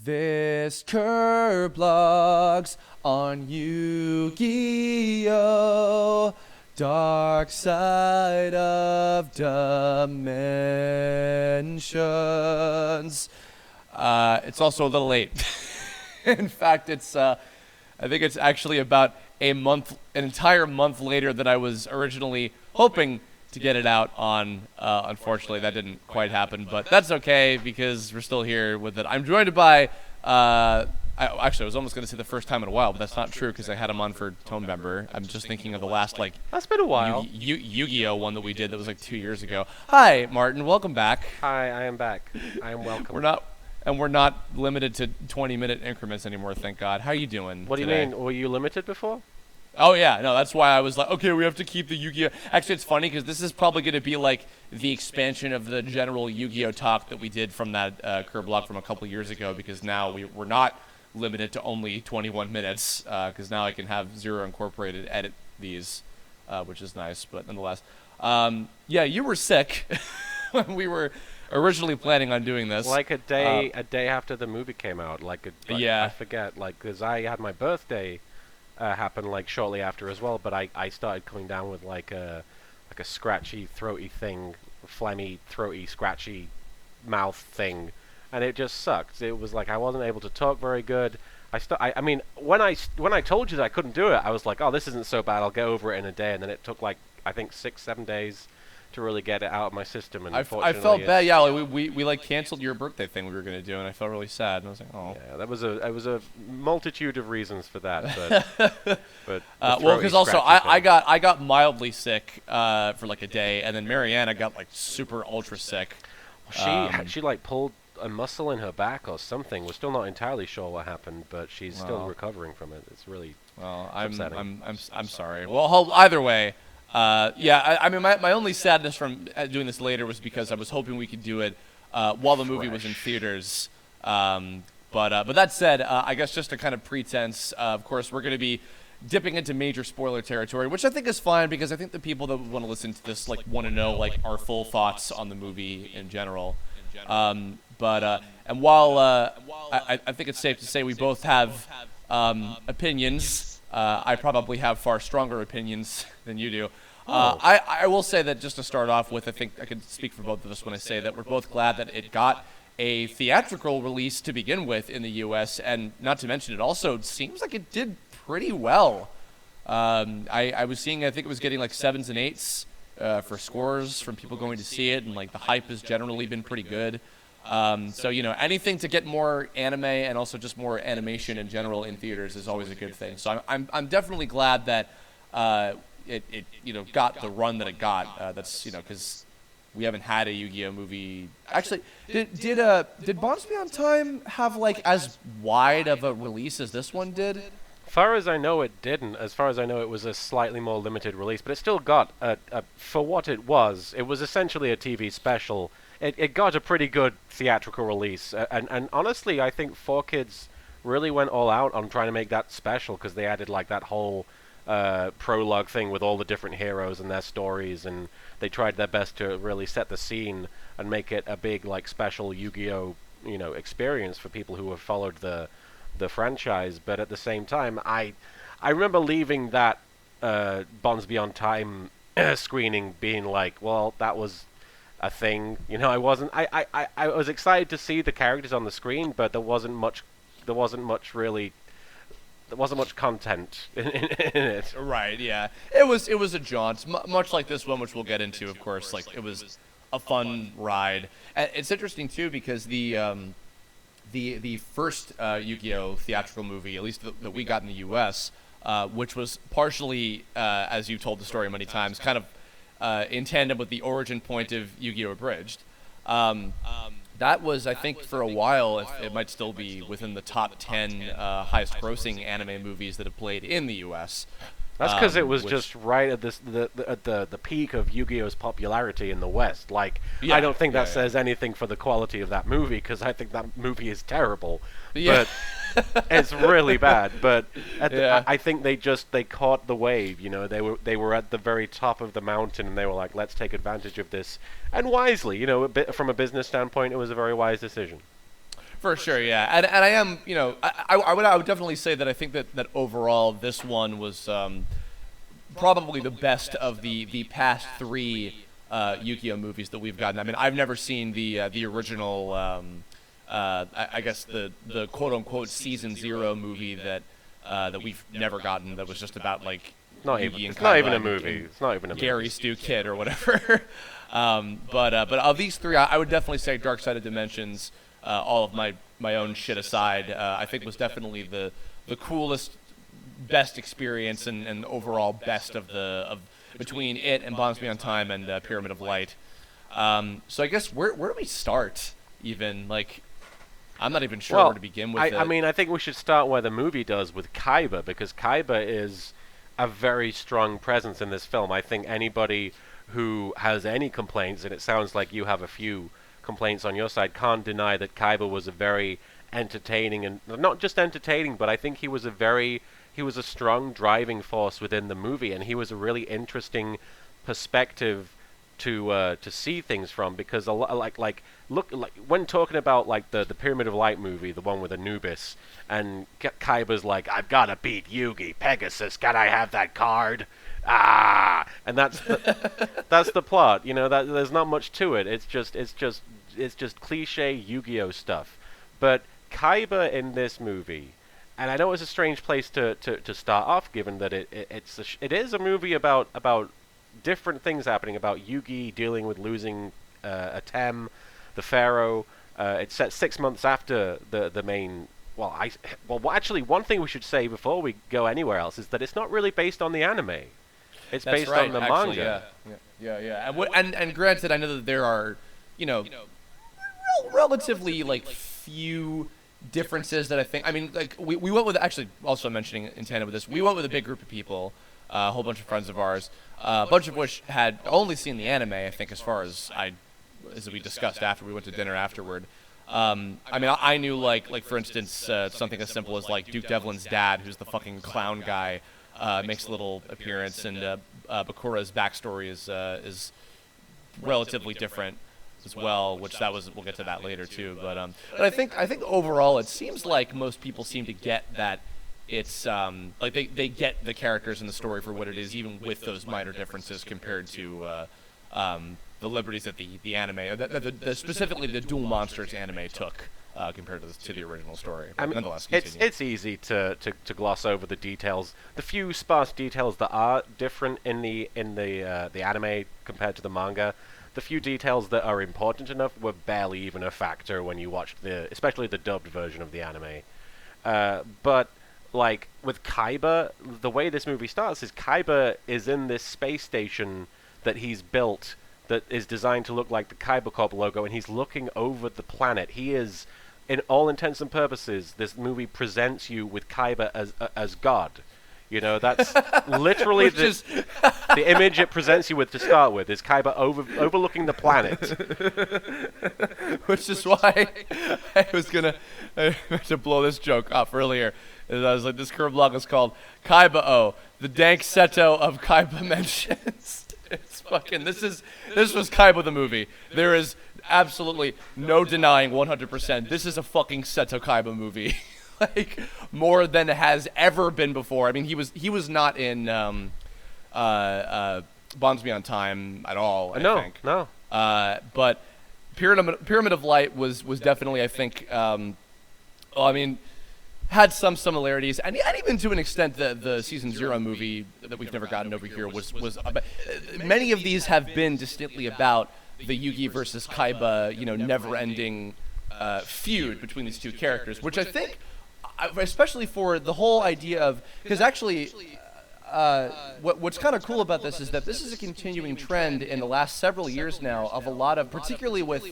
This Kirblog's on Yu-Gi-Oh! Dark Side of Dimensions. It's also a little late. In fact, I think it's actually about an entire month later than I was originally hoping to get it out on. Unfortunately, that didn't quite happen, but that's okay because we're still here with it. I'm joined by, actually, I was almost going to say the first time in a while, but that's not true because I had him on for Tone Member. I'm just thinking of the last, That's been a while. Yu-Gi-Oh! One that we did that was like 2 years ago. Hi, Martin. Welcome back. Hi, I am back. I am welcome. We're not limited to 20-minute increments anymore, thank God. How are you doing What do you today? mean? Were you limited before? Oh, yeah. No, that's why I was like, okay, we have to keep the Yu-Gi-Oh! Actually, it's funny because this is probably going to be like the expansion of the general Yu-Gi-Oh! Talk that we did from that Kirblog from a couple years ago, because now we're not limited to only 21 minutes, because now I can have Zero Incorporated edit these, which is nice, but nonetheless. Yeah, you were sick when we were originally planning on doing this. Like a day after the movie came out. Yeah. I forget, because I had my birthday happen like shortly after as well, but I started coming down with like a scratchy, throaty thing, phlegmy, throaty, scratchy mouth thing, and it just sucked. It was like I wasn't able to talk very good. I mean, when I told you that I couldn't do it, I was like, oh, this isn't so bad. I'll get over it in a day, and then it took like I think 6-7 days to really get it out of my system. And I felt bad. Yeah, like we like canceled your birthday thing we were gonna do, and I felt really sad. And I was like, oh. Yeah, that was a multitude of reasons for that, but well, because also I got mildly sick for like a day, and then Mariana got like super ultra sick. She like pulled a muscle in her back or something. We're still not entirely sure what happened, but she's still recovering from it. It's really upsetting. I'm sorry. Well, either way. Yeah, I mean, my only sadness from doing this later was because I was hoping we could do it while the movie was in theaters. But that said, I guess just a kind of pretense. Of course, we're going to be dipping into major spoiler territory, which I think is fine because I think the people that want to listen to this like want to know like our full thoughts on the movie in general. And while I think it's safe to say we both have opinions. I probably have far stronger opinions than you do. I will say that just to start off with, I think I can speak for both of us when I say that we're both glad that it got a theatrical release to begin with in the U.S., and not to mention it also seems like it did pretty well. I was seeing, I think it was getting like 7s and 8s for scores from people going to see it, and like the hype has generally been pretty good. So, you know, anything to get more anime and also just more animation in general in theaters is always a good thing. So I'm definitely glad that it you know got the run that it got. That's, you know, because we haven't had a Yu-Gi-Oh movie. Actually, did Bonds Beyond Time have like as wide of a release as this one did? Far as I know, it didn't. As far as I know, it was a slightly more limited release, but it still got for what it was essentially a TV special. It got a pretty good theatrical release, and honestly, I think 4Kids really went all out on trying to make that special, because they added like that whole prologue thing with all the different heroes and their stories, and they tried their best to really set the scene and make it a big like special Yu-Gi-Oh! Experience for people who have followed the franchise. But at the same time, I remember leaving that Bonds Beyond Time screening being like, well, that was a thing. I wasn't. I was excited to see the characters on the screen, but there wasn't much content in it. Right. Yeah. It was a jaunt, much like this one, which we'll get into, of course. Like, it was a fun ride. And it's interesting too because the first Yu-Gi-Oh! Theatrical movie, at least that we got in the U.S., which was partially, as you told the story many times, kind of in tandem with the origin point of Yu-Gi-Oh! Abridged. That was, I think, for a while, it might still be within the top 10 highest-grossing anime movies that have played in the U.S. That's because it was just right at the peak of Yu-Gi-Oh's popularity in the West. Like, yeah, I don't think that says anything for the quality of that movie, because I think that movie is terrible. Yeah. But it's really bad. But I think they caught the wave. They were at the very top of the mountain, and they were like, let's take advantage of this, and wisely. From a business standpoint, it was a very wise decision. For sure, yeah, and I am, I would definitely say that I think that overall this one was probably the best of the past three Yu-Gi-Oh movies that we've gotten. I mean, I've never seen the original, I guess the quote unquote season 0 movie that we've never gotten. That was just about like Yugi and it's not even Kaiba a movie. It's not even a Gary movie. Stu Kid or whatever. But of these three, I would definitely say Dark Side of Dimensions. All of my own shit aside, I think was definitely the coolest, best experience and overall best of between it and Bonds Beyond Time and Pyramid of Light. So I guess where do we start? Even like, I'm not even sure where to begin with it. I mean, I think we should start where the movie does with Kaiba, because Kaiba is a very strong presence in this film. I think anybody who has any complaints, and it sounds like you have a few complaints on your side, can't deny that Kaiba was a very entertaining, and not just entertaining, but I think he was a strong driving force within the movie, and he was a really interesting perspective to see things from, because a lot like when talking about like the Pyramid of Light movie, the one with Anubis, and Kaiba's like, I've got to beat Yugi, Pegasus, can I have that card? And that's the plot. That there's not much to it. It's just cliche Yu-Gi-Oh stuff. But Kaiba in this movie, and I know it's a strange place to start off, given that it is a movie about different things happening, about Yugi dealing with losing Atem, the Pharaoh. It's set 6 months after the main. Actually, one thing we should say before we go anywhere else is that it's not really based on the anime. It's That's based right, on the actually, manga. Yeah. And granted, I know that there are, relatively like few differences that I think. I mean, like we went with, actually also mentioning in tandem with this, we went with a big group of people, a whole bunch of friends of ours, a bunch of which had only seen the anime. I think as we discussed after we went to dinner afterward. I mean, I knew like for instance something as simple as like Duke Devlin's dad, who's the fucking clown guy. Makes a little appearance, and Bakura's backstory is relatively different as well, which we'll get to that later too. But I think overall it seems like most people seem to get that it's like they get the characters and the story for what it is, even with those minor differences compared to the liberties that the anime, specifically the Duel Monsters anime took. Compared to the original story. But I mean, nonetheless, it's easy to gloss over the details. The few sparse details that are different in the anime compared to the manga, the few details that are important enough were barely even a factor when you watched especially the dubbed version of the anime. But like with Kaiba, the way this movie starts is Kaiba is in this space station that he's built that is designed to look like the Kaiba Corp logo, and he's looking over the planet. He is, in all intents and purposes, this movie presents you with Kaiba as God. That's literally the image it presents you with to start with, is Kaiba overlooking the planet. Which is why I was to blow this joke off earlier. And I was like, this Kirblog is called Kaiba-Oh, the dank Seto of Kaiba mentions. It's fucking, this was Kaiba the movie. There is absolutely no denying 100%. This is a fucking Seto Kaiba movie. Like, more than has ever been before. I mean, he was not in Bonds Beyond Time at all, I think. No. But Pyramid of Light was definitely, I think, had some similarities, and even to an extent, the Season 0 movie that we've never gotten over here was many of these have been distinctly about the Yugi versus Kaiba, never-ending feud between these two characters, which I think, especially for the whole idea of, because actually, what's kind of cool about this is that this is a continuing trend in the last several years now of a lot of, particularly with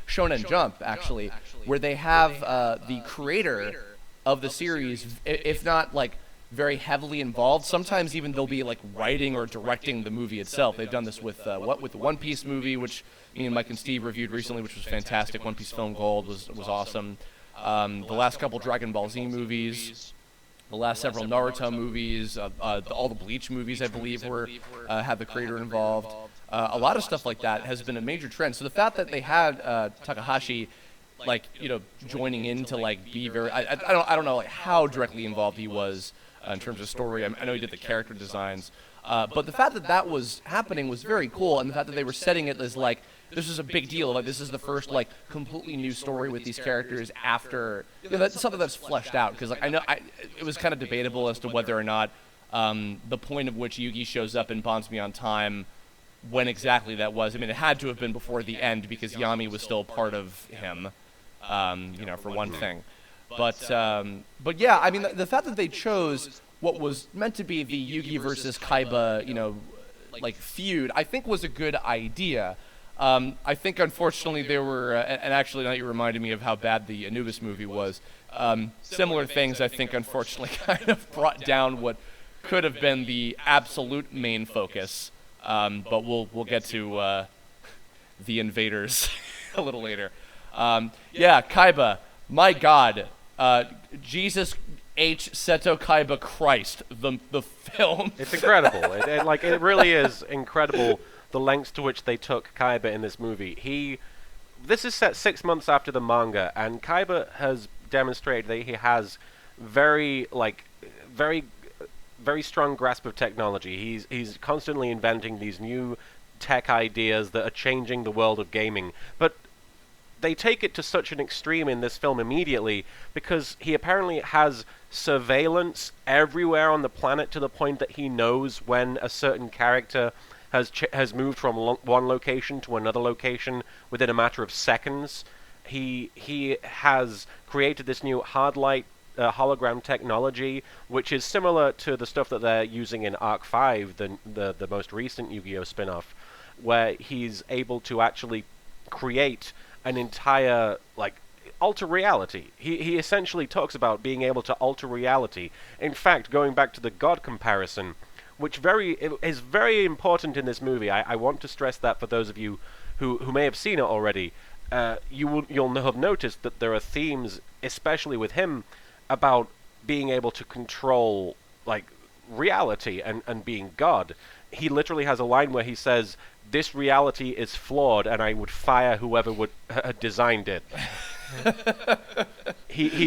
Shonen Jump, actually, where they have the creator of the series, if not like very heavily involved. Sometimes even they'll be like writing or directing the movie itself. They've done this with the One Piece movie, which me and Mike and Steve reviewed recently, which was fantastic. One Piece Film Gold was awesome. The last couple Dragon Ball Z movies, the last several Naruto movies, all the Bleach movies, I believe, had the creator involved. A lot of stuff like that has been a major trend. So the fact that they had Takahashi like joining in to like be very. I don't know like how directly involved he was in terms of story. I know he did the character designs, but the fact that that was happening was very cool, and the fact that they were setting it as like this is a big deal. Like this is the first like completely new story with these characters after that's something that's fleshed out. Because like I know it was kind of debatable as to whether or not the point at which Yugi shows up in Bonds Beyond Time, when exactly that was. I mean, it had to have been before the end because Yami was still part of him, for one thing. But yeah, I mean, the fact that they chose what was meant to be the Yugi versus Kaiba, like feud, I think was a good idea. I think, unfortunately, there were, and actually now you reminded me of how bad the Anubis movie was, similar things, I think, unfortunately, kind of brought down what could have been the absolute main focus. But we'll get to the invaders a little later. Yeah, Kaiba, my God, Jesus H Seto Kaiba Christ, the film. It's incredible. It really is incredible the lengths to which they took Kaiba in this movie. This is set 6 months after the manga, and Kaiba has demonstrated that he has very strong grasp of technology. He's constantly inventing these new tech ideas that are changing the world of gaming. But they take it to such an extreme in this film immediately because he apparently has surveillance everywhere on the planet to the point that he knows when a certain character has moved from one location to another location within a matter of seconds. He has created this new hard light hologram technology, which is similar to the stuff that they're using in Arc 5, the most recent Yu-Gi-Oh spin-off, where he's able to actually create an entire, alter reality. He essentially talks about being able to alter reality. In fact, going back to the God comparison, which is very important in this movie, I want to stress that for those of you who may have seen it already, you'll have noticed that there are themes, especially with him, about being able to control reality and being God. He literally has a line where he says, "This reality is flawed, and I would fire whoever would designed it."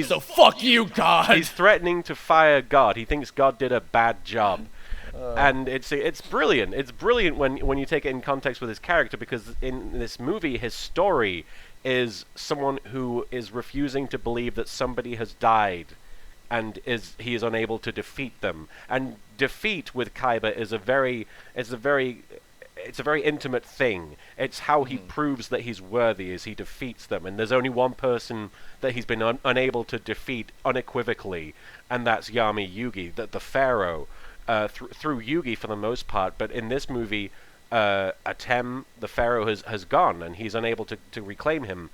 So fuck you, God. He's threatening to fire God. He thinks God did a bad job. And it's brilliant. It's brilliant when you take it in context with his character, because in this movie, his story is someone who is refusing to believe that somebody has died, and he is unable to defeat them. And defeat with Kaiba is a very intimate thing. It's how he proves that he's worthy, is he defeats them. And there's only one person that he's been unable to defeat unequivocally, and that's Yami Yugi, the Pharaoh. Through Yugi for the most part, but in this movie, Atem, the Pharaoh, has gone, and he's unable to reclaim him,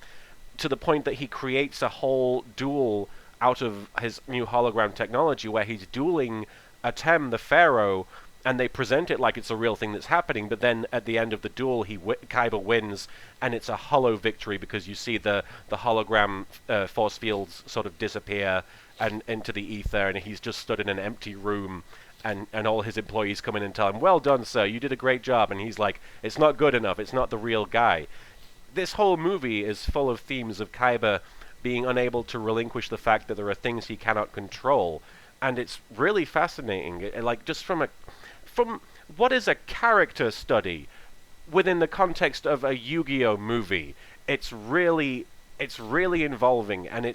to the point that he creates a whole duel out of his new hologram technology, where he's dueling Atem, the Pharaoh, and they present it like it's a real thing that's happening, but then at the end of the duel, Kaiba wins, and it's a hollow victory, because you see the hologram force fields sort of disappear and into the ether, and he's just stood in an empty room. And all his employees come in and tell him, "Well done, sir, you did a great job." And he's like, "It's not good enough, it's not the real guy." This whole movie is full of themes of Kaiba being unable to relinquish the fact that there are things he cannot control. And it's really fascinating, just from what is a character study within the context of a Yu-Gi-Oh movie. It's really involving, and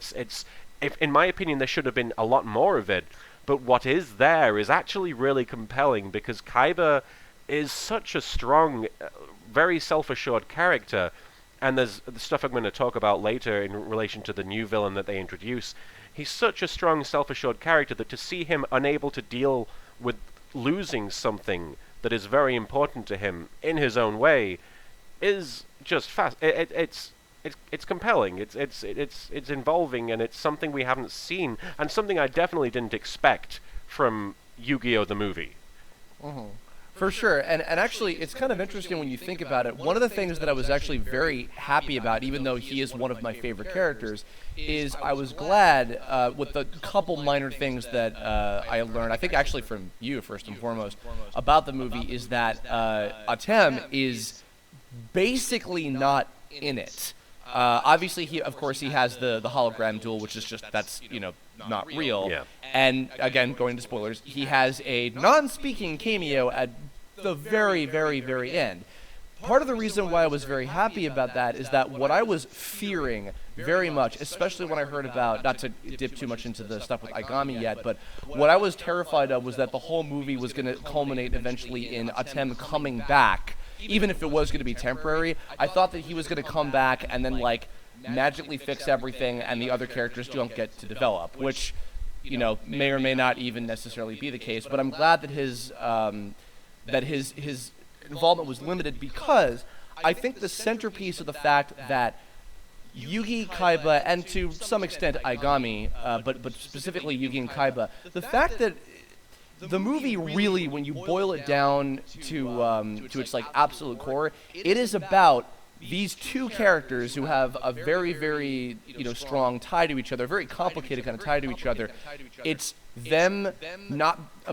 in my opinion, there should have been a lot more of it. But what is there is actually really compelling, because Kaiba is such a strong, very self-assured character, and there's the stuff I'm going to talk about later in relation to the new villain that they introduce. He's such a strong, self-assured character that to see him unable to deal with losing something that is very important to him in his own way is just fast. It's compelling. It's involving, and it's something we haven't seen, and something I definitely didn't expect from Yu-Gi-Oh! The movie. For sure, and actually, it's kind of interesting when you think about it. One of the things that I was actually very happy about, even though he is one of my favorite characters, is I was glad with the couple minor things that I learned, I think actually from you first and foremost, about the movie, is that Atem is basically not in it. Obviously, of course, he has the hologram duel, which is just that's not real. Yeah. And again, going to spoilers, he has a non-speaking cameo at the very, very, very end. Part of the reason why I was very happy about that is that what I was fearing very much, especially when I heard about, not to dip too much into the stuff with Aigami yet, but what I was terrified of was that the whole movie was going to culminate eventually in Atem coming back, even if it was going to be temporary. I thought that he was going to come back and then, like, magically fix everything and the other characters don't get to develop, which, may or may not even necessarily be the case. But I'm glad that his involvement was limited, because I think the centerpiece of the fact that Yugi, Kaiba, and to some extent Aigami, but specifically Yugi and Kaiba, the fact that the movie really, when you boil it down to its like absolute core, it is about these two characters who have a very, very strong tie to each other, a very complicated kind of tie to each other. It's them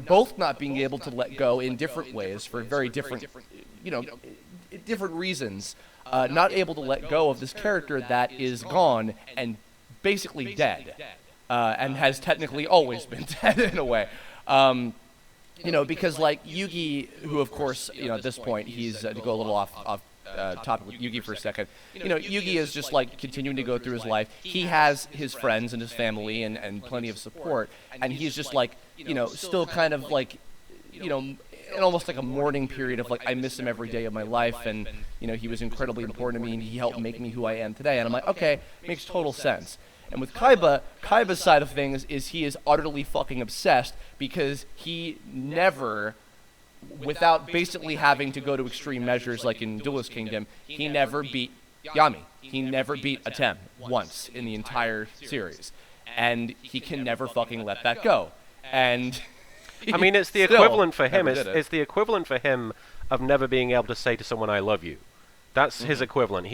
both not being able to let go in different ways for very different different reasons, not able to let go of this character that is gone and basically dead, and has technically always been dead in a way. Because like Yugi, who of course, at this point, he's, to go a little off topic with Yugi for a second, Yugi is just like continuing to go through his life. He has his friends and his family and plenty of support, and he's just like, still kind of like, in almost like a mourning period of like, I miss him every day of my life, and he was incredibly important to me, and he helped make me who I am today. And I'm like, okay, makes total sense. And with Kaiba's side of things is he is utterly fucking obsessed, because he never, without basically having to go to extreme measures like in Duelist Kingdom, he never beat Yami. He never beat Atem once in the entire series. And he can never fucking let that go. And I mean, it's the equivalent for him. It's the equivalent for him of never being able to say to someone, I love you. That's his equivalent.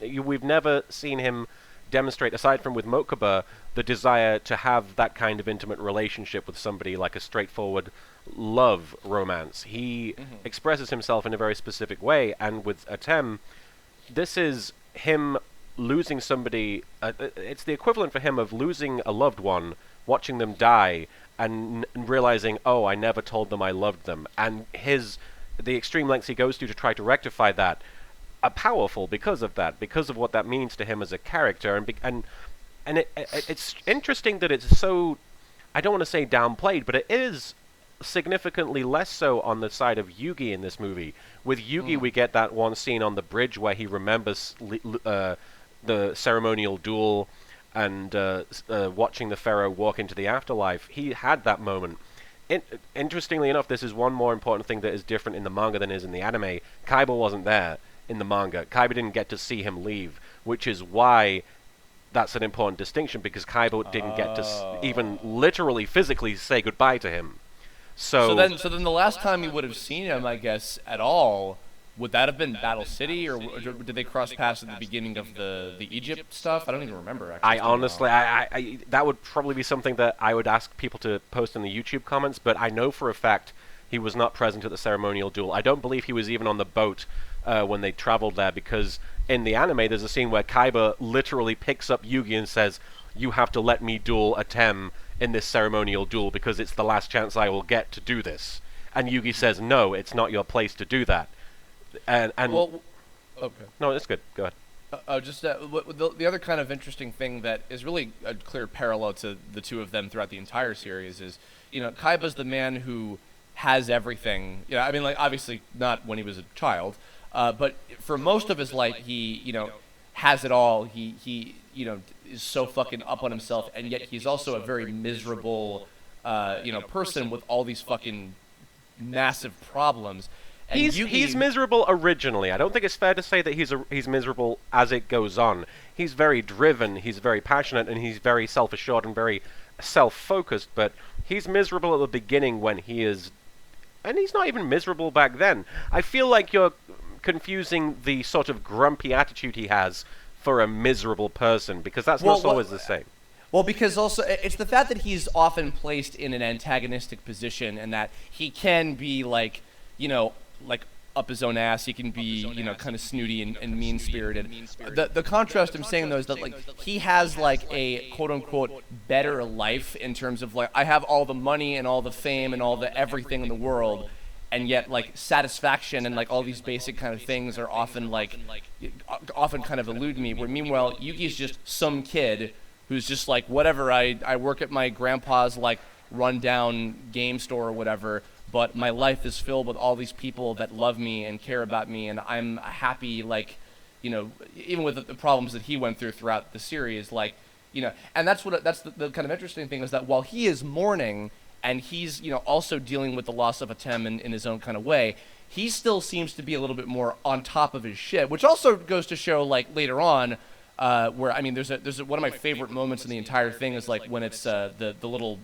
We've never seen him demonstrate, aside from with Mokuba, the desire to have that kind of intimate relationship with somebody, like a straightforward love romance. He expresses himself in a very specific way, and with Atem, this is him losing somebody. It's the equivalent for him of losing a loved one, watching them die, and realizing, oh, I never told them I loved them. And the extreme lengths he goes to try to rectify that are powerful because of that, because of what that means to him as a character. And it's interesting that it's so, I don't want to say downplayed, but it is significantly less so on the side of Yugi in this movie. With Yugi, we get that one scene on the bridge where he remembers the ceremonial duel and watching the pharaoh walk into the afterlife. He had that moment. Interestingly enough, this is one more important thing that is different in the manga than is in the anime. Kaiba wasn't there in the manga. Kaiba didn't get to see him leave, which is why that's an important distinction, because Kaiba didn't get to even literally physically say goodbye to him. So then the last time you would have seen him, I guess, at all, would that have been Battle City, or did they cross paths at the beginning of the Egypt stuff? I don't even remember, actually. I honestly, that would probably be something that I would ask people to post in the YouTube comments, but I know for a fact he was not present at the ceremonial duel. I don't believe he was even on the boat when they traveled there, because in the anime there's a scene where Kaiba literally picks up Yugi and says, you have to let me duel Atem in this ceremonial duel because it's the last chance I will get to do this. And Yugi says, no, it's not your place to do that. And well, okay. No, it's good. Go ahead. The other kind of interesting thing that is really a clear parallel to the two of them throughout the entire series is, Kaiba's the man who has everything. I mean, like, obviously not when he was a child, but for most of his life, he, has it all. He is so fucking up on himself, and yet he's also a very miserable, person with all these fucking massive problems. And he's miserable originally. I don't think it's fair to say that he's miserable as it goes on. He's very driven, he's very passionate, and he's very self-assured and very self-focused, but he's miserable at the beginning when he is... And he's not even miserable back then. I feel like you're confusing the sort of grumpy attitude he has for a miserable person, because that's not always the same. Well, because also, it's the fact that he's often placed in an antagonistic position, and that he can be like, like up his own ass. He can be, kind of snooty and mean-spirited. The contrast I'm saying, though, is that, like, he has, like, a quote-unquote better life in terms of, like, I have all the money and all the fame and all the everything in the world, and yet, like, satisfaction and, like, all these basic kind of things are often kind of elude me, where meanwhile, Yugi's just some kid who's just like, whatever, I work at my grandpa's, like, rundown game store or whatever, but my life is filled with all these people that love me and care about me, and I'm happy, like, even with the problems that he went throughout the series, like, and that's the kind of interesting thing, is that while he is mourning, and he's, also dealing with the loss of Atem in his own kind of way, he still seems to be a little bit more on top of his shit, which also goes to show, like, later on, where, I mean, there's one of my favorite moments in the entire thing is, like, when it's the little,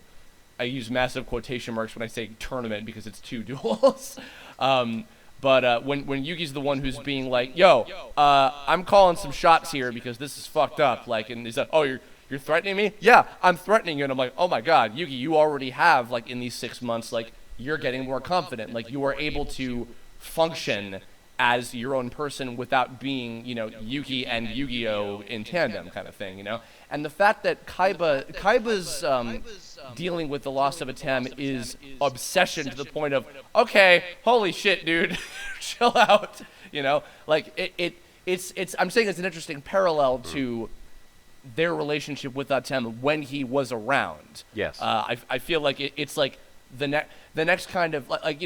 I use massive quotation marks when I say tournament because it's 2 duels. But when Yugi's the one who's being like, yo, I'm calling some shots here because this is fucked up. Like, and he's like, oh, you're threatening me? Yeah, I'm threatening you. And I'm like, oh my God, Yugi, you already have, like, in these 6 months, like, you're getting more confident. Like, you are able to function as your own person without being, Yugi and Yu-Gi-Oh! In tandem kind of thing, And the fact that Kaiba's dealing with the loss of Atem is obsession to the point of, okay, holy shit, dude, chill out, Like, it's I'm saying it's an interesting parallel to their relationship with Atem when he was around. Yes. I feel like it's like the next kind of, like,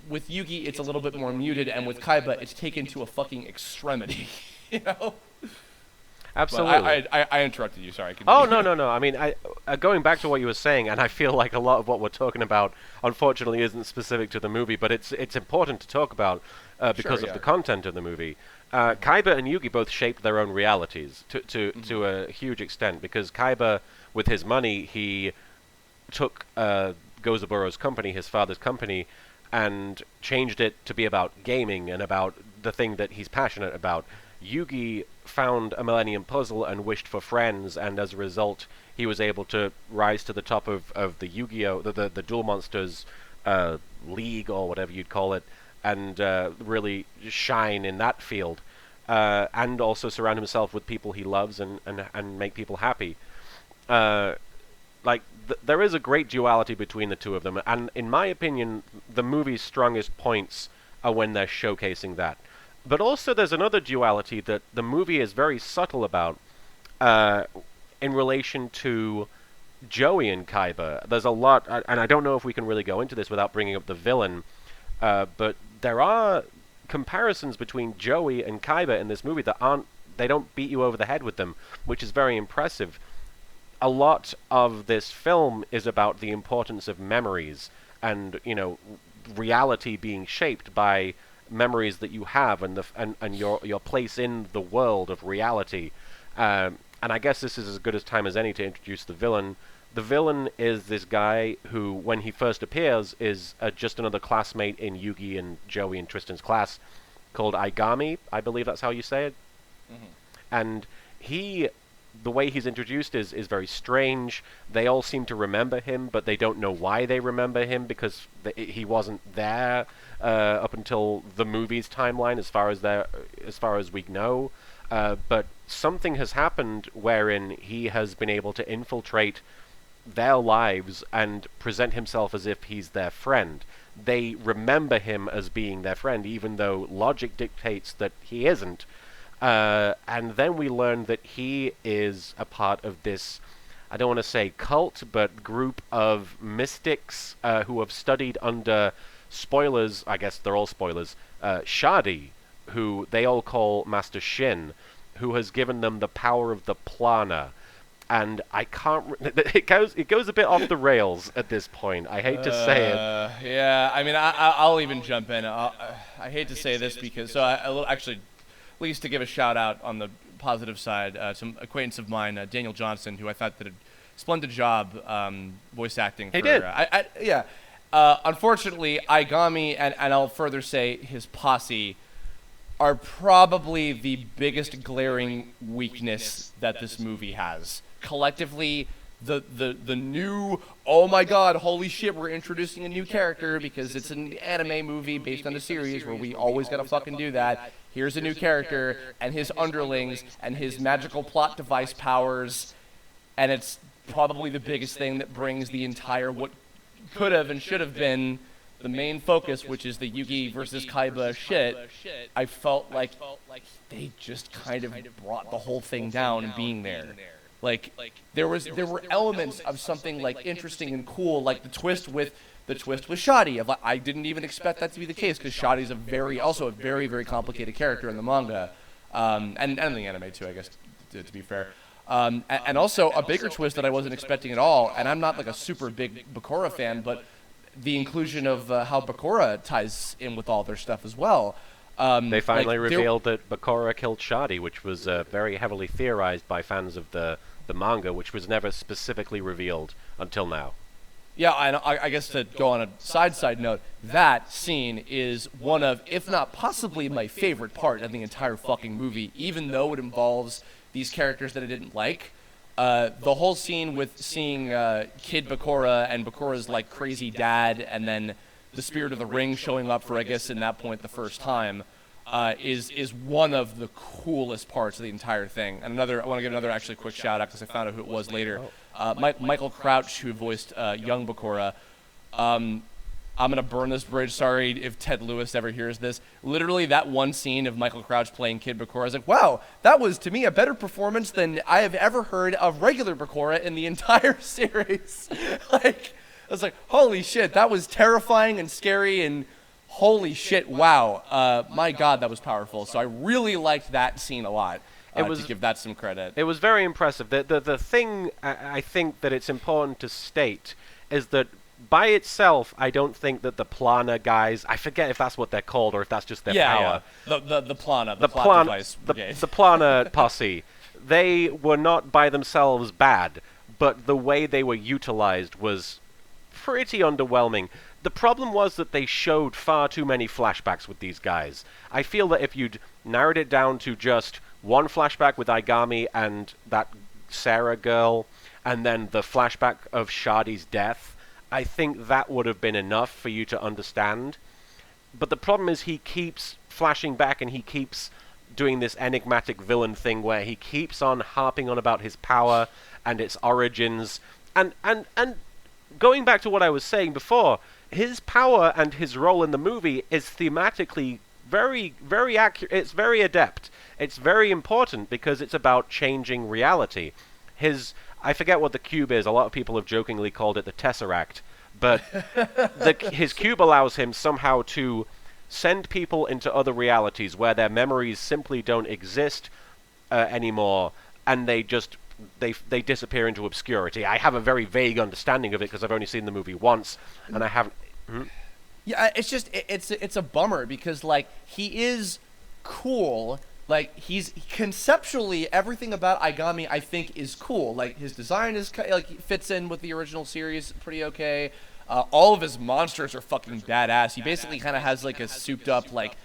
with Yugi it's a little bit more muted, and with Kaiba it's taken to a fucking extremity, Absolutely. I interrupted you. Sorry. Oh, no. I mean, going back to what you were saying, and I feel like a lot of what we're talking about, unfortunately, isn't specific to the movie, but it's important to talk about because of the content of the movie. Kaiba and Yugi both shaped their own realities to a huge extent, because Kaiba, with his money, he took Gozaburo's company, his father's company, and changed it to be about gaming and about the thing that he's passionate about. Yugi found a Millennium Puzzle and wished for friends, and as a result, he was able to rise to the top of the Yu-Gi-Oh!, the Duel Monsters league, or whatever you'd call it, and really shine in that field, and also surround himself with people he loves and make people happy. There is a great duality between the two of them, and in my opinion, the movie's strongest points are when they're showcasing that. But also there's another duality that the movie is very subtle about in relation to Joey and Kaiba. There's a lot, and I don't know if we can really go into this without bringing up the villain, but there are comparisons between Joey and Kaiba in this movie that they don't beat you over the head with them, which is very impressive. A lot of this film is about the importance of memories and, reality being shaped by memories that you have and your place in the world of reality. And I guess this is as good a time as any to introduce the villain. The villain is this guy who, when he first appears, is just another classmate in Yugi and Joey and Tristan's class called Aigami. I believe that's how you say it. Mm-hmm. And the way he's introduced is very strange. They all seem to remember him, but they don't know why they remember him, because he wasn't there up until the movie's timeline, as far as we know. But something has happened wherein he has been able to infiltrate their lives and present himself as if he's their friend. They remember him as being their friend, even though logic dictates that he isn't. And then we learn that he is a part of this, I don't want to say cult, but group of mystics who have studied under, spoilers, I guess they're all spoilers, Shadi, who they all call Master Shin, who has given them the power of the Plana. And I can't... It goes a bit off the rails at this point. I hate to say it. Yeah, I mean, I'll even jump in. I hate to say this because... So I will actually... At least to give a shout out on the positive side, some acquaintance of mine, Daniel Johnson, who I thought did a splendid job voice acting. He did. Yeah. Unfortunately, Aigami and I'll further say his posse are probably the biggest glaring weakness that this movie has. Collectively, the new, oh my god, holy shit, we're introducing a new character because it's an anime movie based on a series where we always gotta fucking do that. Here's a new character and his underlings and his magical plot device powers, and it's probably the biggest thing that brings the entire what could have and should have been the main focus, which is the Yugi versus Kaiba shit. I felt like they just kind of brought the whole thing down being there. Like there were elements of something like interesting and cool, like the twist with Shadi. I didn't even expect that to be the case because Shadi's also a very, very complicated character in the manga, and in the anime too, I guess, to be fair. And also a bigger twist that I wasn't expecting at all. And I'm not like a super big Bakura fan, but the inclusion of how Bakura ties in with all their stuff as well. They finally revealed that Bakura killed Shadi, which was very heavily theorized by fans of the manga, which was never specifically revealed until now. Yeah, and I guess to go on a side note, that scene is one of, if not possibly my favorite part of the entire fucking movie, even though it involves these characters that I didn't like. The whole scene with seeing Kid Bakura and Bakura's like crazy dad, and then the Spirit of the Ring showing up for, I guess, in that point the first time, is one of the coolest parts of the entire thing. And I want to give another actually quick shout out because I found out who it was later. Michael Crouch, who voiced young Bakura. I'm gonna burn this bridge. Sorry if Ted Lewis ever hears this. Literally, that one scene of Michael Crouch playing Kid Bakura, I was like, wow, that was to me a better performance than I have ever heard of regular Bakura in the entire series. Like, I was like, holy shit, that was terrifying and scary, and holy shit, wow, my god, that was powerful. So I really liked that scene a lot. To give that some credit. It was very impressive. The thing I think that it's important to state is that by itself, I don't think that the Plana guys, I forget if that's what they're called or if that's just their power. Yeah. The Plana, the plot device brigade. The Plana posse, they were not by themselves bad, but the way they were utilized was pretty underwhelming. The problem was that they showed far too many flashbacks with these guys. I feel that if you'd narrowed it down to just one flashback with Aigami and that Sarah girl, and then the flashback of Shadi's death, I think that would have been enough for you to understand. But the problem is he keeps flashing back and he keeps doing this enigmatic villain thing where he keeps on harping on about his power and its origins. And going back to what I was saying before, his power and his role in the movie is thematically very, very accurate. It's very adept. It's very important because it's about changing reality. I forget what the cube is. A lot of people have jokingly called it the Tesseract. But his cube allows him somehow to send people into other realities where their memories simply don't exist anymore, and they disappear into obscurity. I have a very vague understanding of it because I've only seen the movie once, and I haven't... Yeah, it's just, it's a bummer because, like, he is cool. Like, he's conceptually, everything about Aigami, I think, is cool. Like, his design is, like, fits in with the original series pretty okay. All of his monsters are fucking badass. He basically kind of has, like, a souped-up, like,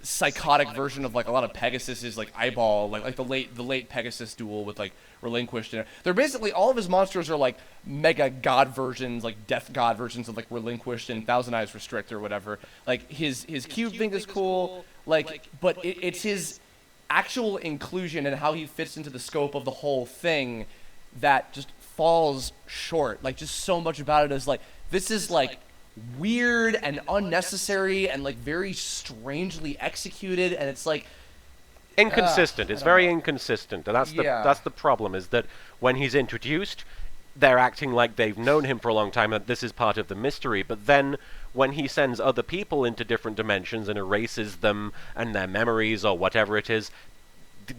psychotic version of, like, a lot of Pegasus's, like, eyeball, like the late Pegasus duel with, like, Relinquished. They're basically, all of his monsters are, like, mega god versions, like, death god versions of, like, Relinquished and Thousand Eyes Restrict or whatever. Like, his cube thing is cool, like, but it's his actual inclusion and how he fits into the scope of the whole thing that just falls short. Like, just so much about it is like, this is like weird and unnecessary and like very strangely executed, and it's like inconsistent. It's very inconsistent, and that's the problem, is that when he's introduced, they're acting like they've known him for a long time, and this is part of the mystery, but then when he sends other people into different dimensions and erases them and their memories or whatever it is,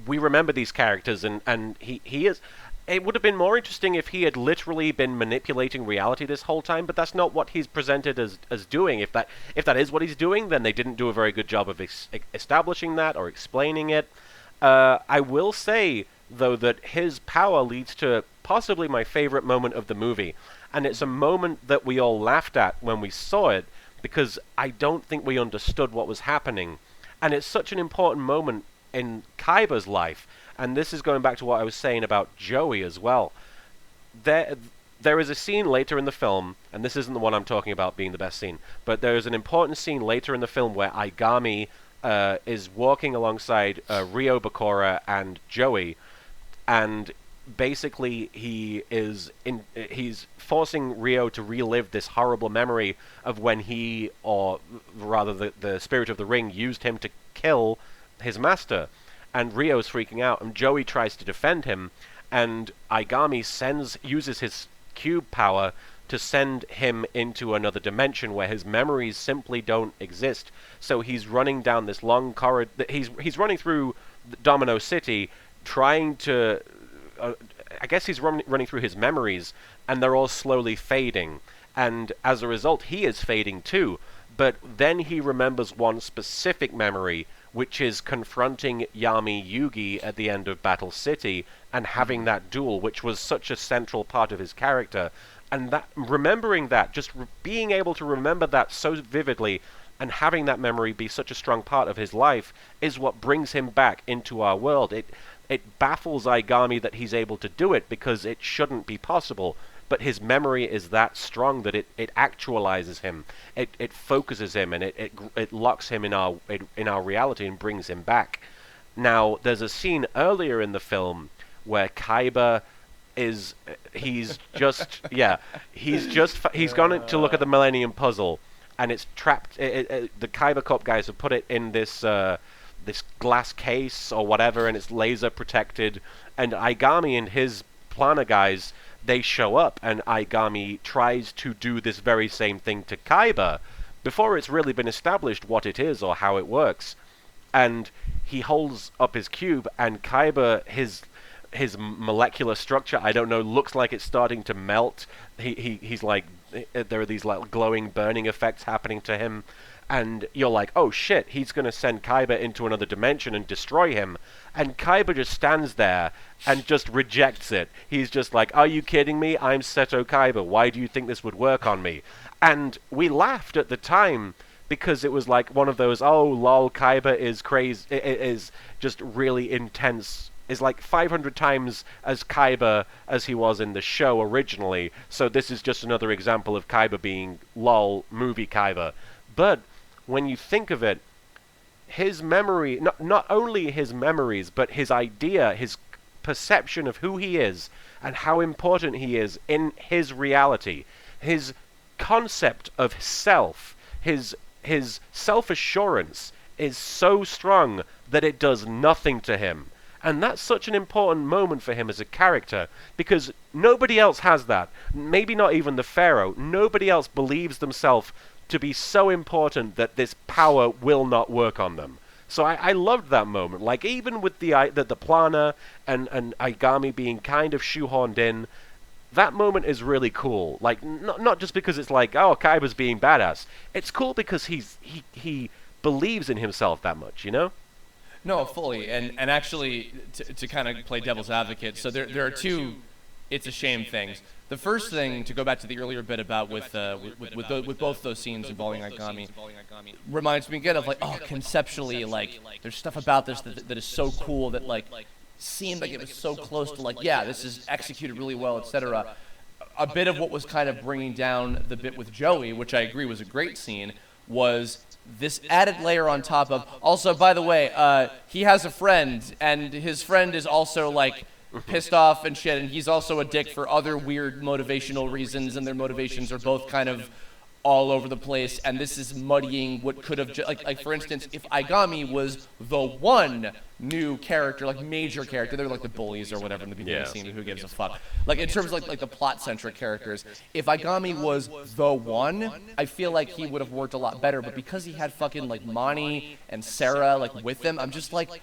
we remember these characters, and he is... It would have been more interesting if he had literally been manipulating reality this whole time, but that's not what he's presented as doing. If that is what he's doing, then they didn't do a very good job of establishing that or explaining it. I will say, though, that his power leads to possibly my favorite moment of the movie, and it's a moment that we all laughed at when we saw it, because I don't think we understood what was happening. And it's such an important moment in Kaiba's life, and this is going back to what I was saying about Joey as well. there is a scene later in the film, and this isn't the one I'm talking about being the best scene, but there is an important scene later in the film where Aigami is walking alongside Ryo Bakura and Joey, and basically he's forcing Ryo to relive this horrible memory of when he, or rather the Spirit of the Ring, used him to kill his master. And Ryo's freaking out, and Joey tries to defend him, and Aigami uses his cube power to send him into another dimension where his memories simply don't exist. So he's running down this long corridor. He's running through Domino City, trying to. I guess he's running through his memories, and they're all slowly fading. And as a result, he is fading too. But then he remembers one specific memory, which is confronting Yami Yugi at the end of Battle City and having that duel, which was such a central part of his character. And that remembering that, just being able to remember that so vividly and having that memory be such a strong part of his life is what brings him back into our world. It baffles Aigami that he's able to do it because it shouldn't be possible. But his memory is that strong that it actualizes him. It focuses him, and it locks him in our reality and brings him back. Now, there's a scene earlier in the film where Kaiba he's gone to look at the Millennium Puzzle, and it's trapped. The Kaiba Corp guys have put it in this glass case or whatever, and it's laser protected. And Aigami and his planner guys, they show up, and Aigami tries to do this very same thing to Kaiba before it's really been established what it is or how it works. And he holds up his cube, and Kaiba, his molecular structure, I don't know, looks like it's starting to melt. He's like, there are these like glowing, burning effects happening to him, and you're like, oh shit, he's going to send Kaiba into another dimension and destroy him. And Kaiba just stands there and just rejects it. He's just like, are you kidding me? I'm Seto Kaiba. Why do you think this would work on me? And we laughed at the time because it was like one of those, oh lol, Kaiba is crazy, it is just really intense. Is like 500 times as Kaiba as he was in the show originally. So this is just another example of Kaiba being lol movie Kaiba. But when you think of it, his memory, not only his memories, but his idea, his perception of who he is and how important he is in his reality, his concept of self, his self-assurance is so strong that it does nothing to him. And that's such an important moment for him as a character, because nobody else has that. Maybe not even the Pharaoh. Nobody else believes themselves to be so important that this power will not work on them. So I loved that moment. Like, even with the planner and Aigami being kind of shoehorned in, that moment is really cool. Like, not just because it's like, oh, Kaiba's being badass. It's cool because he believes in himself that much, you know? No, fully. And actually, to kind of play devil's advocate, so there are two it's a shame things. The first thing, to go back to the earlier bit about with both those scenes involving Aigami, reminds me again of like, oh, conceptually, like, there's stuff about this that is so cool that like seemed like it was so close to like, yeah, this is executed really well, etc. A bit of what was kind of bringing down the bit with Joey, which I agree was a great scene, was this added layer on top of, also, by the way, he has a friend, and his friend is also, like, pissed off and shit, and he's also a dick for other weird motivational reasons, and their motivations are both kind of all over the place, and this is muddying what could have, like for instance, if Aigami was the one new character, like major character, they were like the bullies or whatever in the beginning scene, who gives a fuck. Like in terms of like the plot-centric characters, if Aigami was the one, I feel like he would have worked a lot better, but because he had fucking like Mani and Sarah like with him, I'm just like,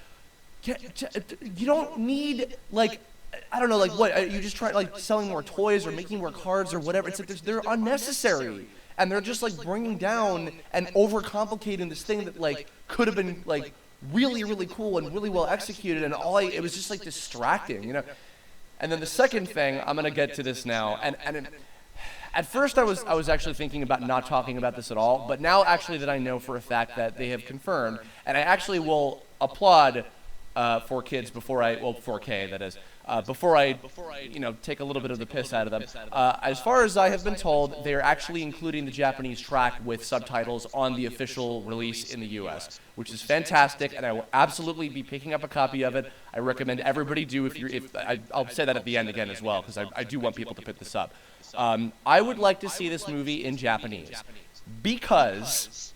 you don't need like, I don't know, like what, you just try like selling more toys or making more cards or whatever, it's like they're unnecessary. And they're just like bringing down and overcomplicating this thing that like could have been like really, really cool and really well executed, and it was just like distracting, you know. And then the second thing, I'm gonna get to this now, and at first I was actually thinking about not talking about this at all, but now actually that I know for a fact that they have confirmed, and I actually will applaud 4Kids before 4K that is, before I take a little bit of the piss out of them. As far as I have been told, they are actually including the Japanese track with subtitles on the official release in the U.S., which is fantastic, and I will absolutely be picking up a copy of it. I recommend everybody do I'll say that at the end again as well, because I do want people to pick this up. I would like to see this movie in Japanese, because...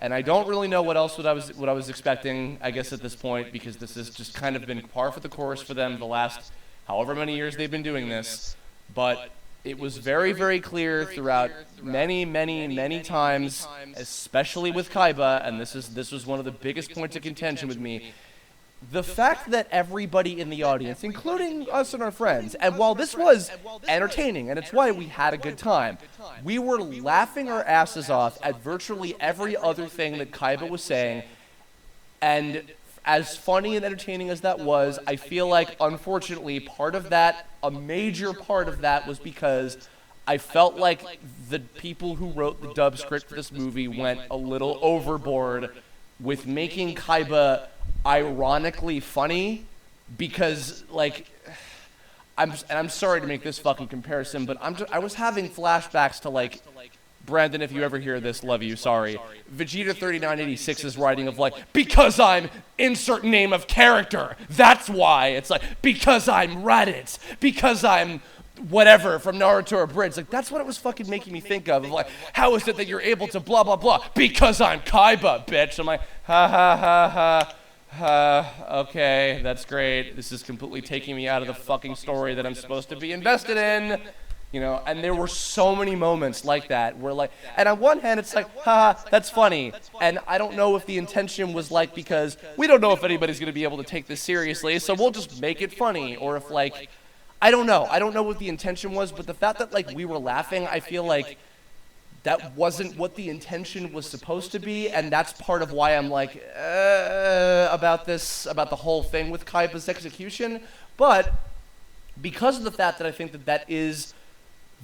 And I don't really know what else I was expecting, I guess, at this point, because this has just kind of been par for the course for them the last however many years they've been doing this. But it was very, very clear throughout many, many, many times, especially with Kaiba, and this was one of the biggest points of contention with me, the fact that everybody in the audience, including us and our friends, and while this was entertaining, and it's why we had a good time, we were laughing our asses off at virtually every other thing that Kaiba was saying, and as funny and entertaining as that was, I feel like, unfortunately, a major part of that was because I felt like the people who wrote the dub script for this movie went a little overboard with making Kaiba ironically funny, because I'm sorry to make this fucking comparison, but I was having flashbacks to Brandon, if you ever hear this, love you, sorry. Vegeta 3986's writing of because I'm insert name of character, that's why. It's because I'm Raditz, because I'm whatever from Naruto or Bridge. That's what it was fucking making me think of how is it that you're able to blah blah blah? Because I'm Kaiba, bitch. I'm ha ha ha ha. Okay, that's great. This is completely taking me out of the fucking story that I'm supposed to be invested in. And there were so many moments like that where and on one hand it's haha, that's funny. And I don't know if the intention was because we don't know if anybody's going to be able to take this seriously, so we'll just make it funny. Or if I don't know. I don't know what the intention was, but the fact that we were laughing, I feel like that wasn't what the intention was supposed to be, and that's part of why I'm about the whole thing with Kaiba's execution. But because of the fact that I think that is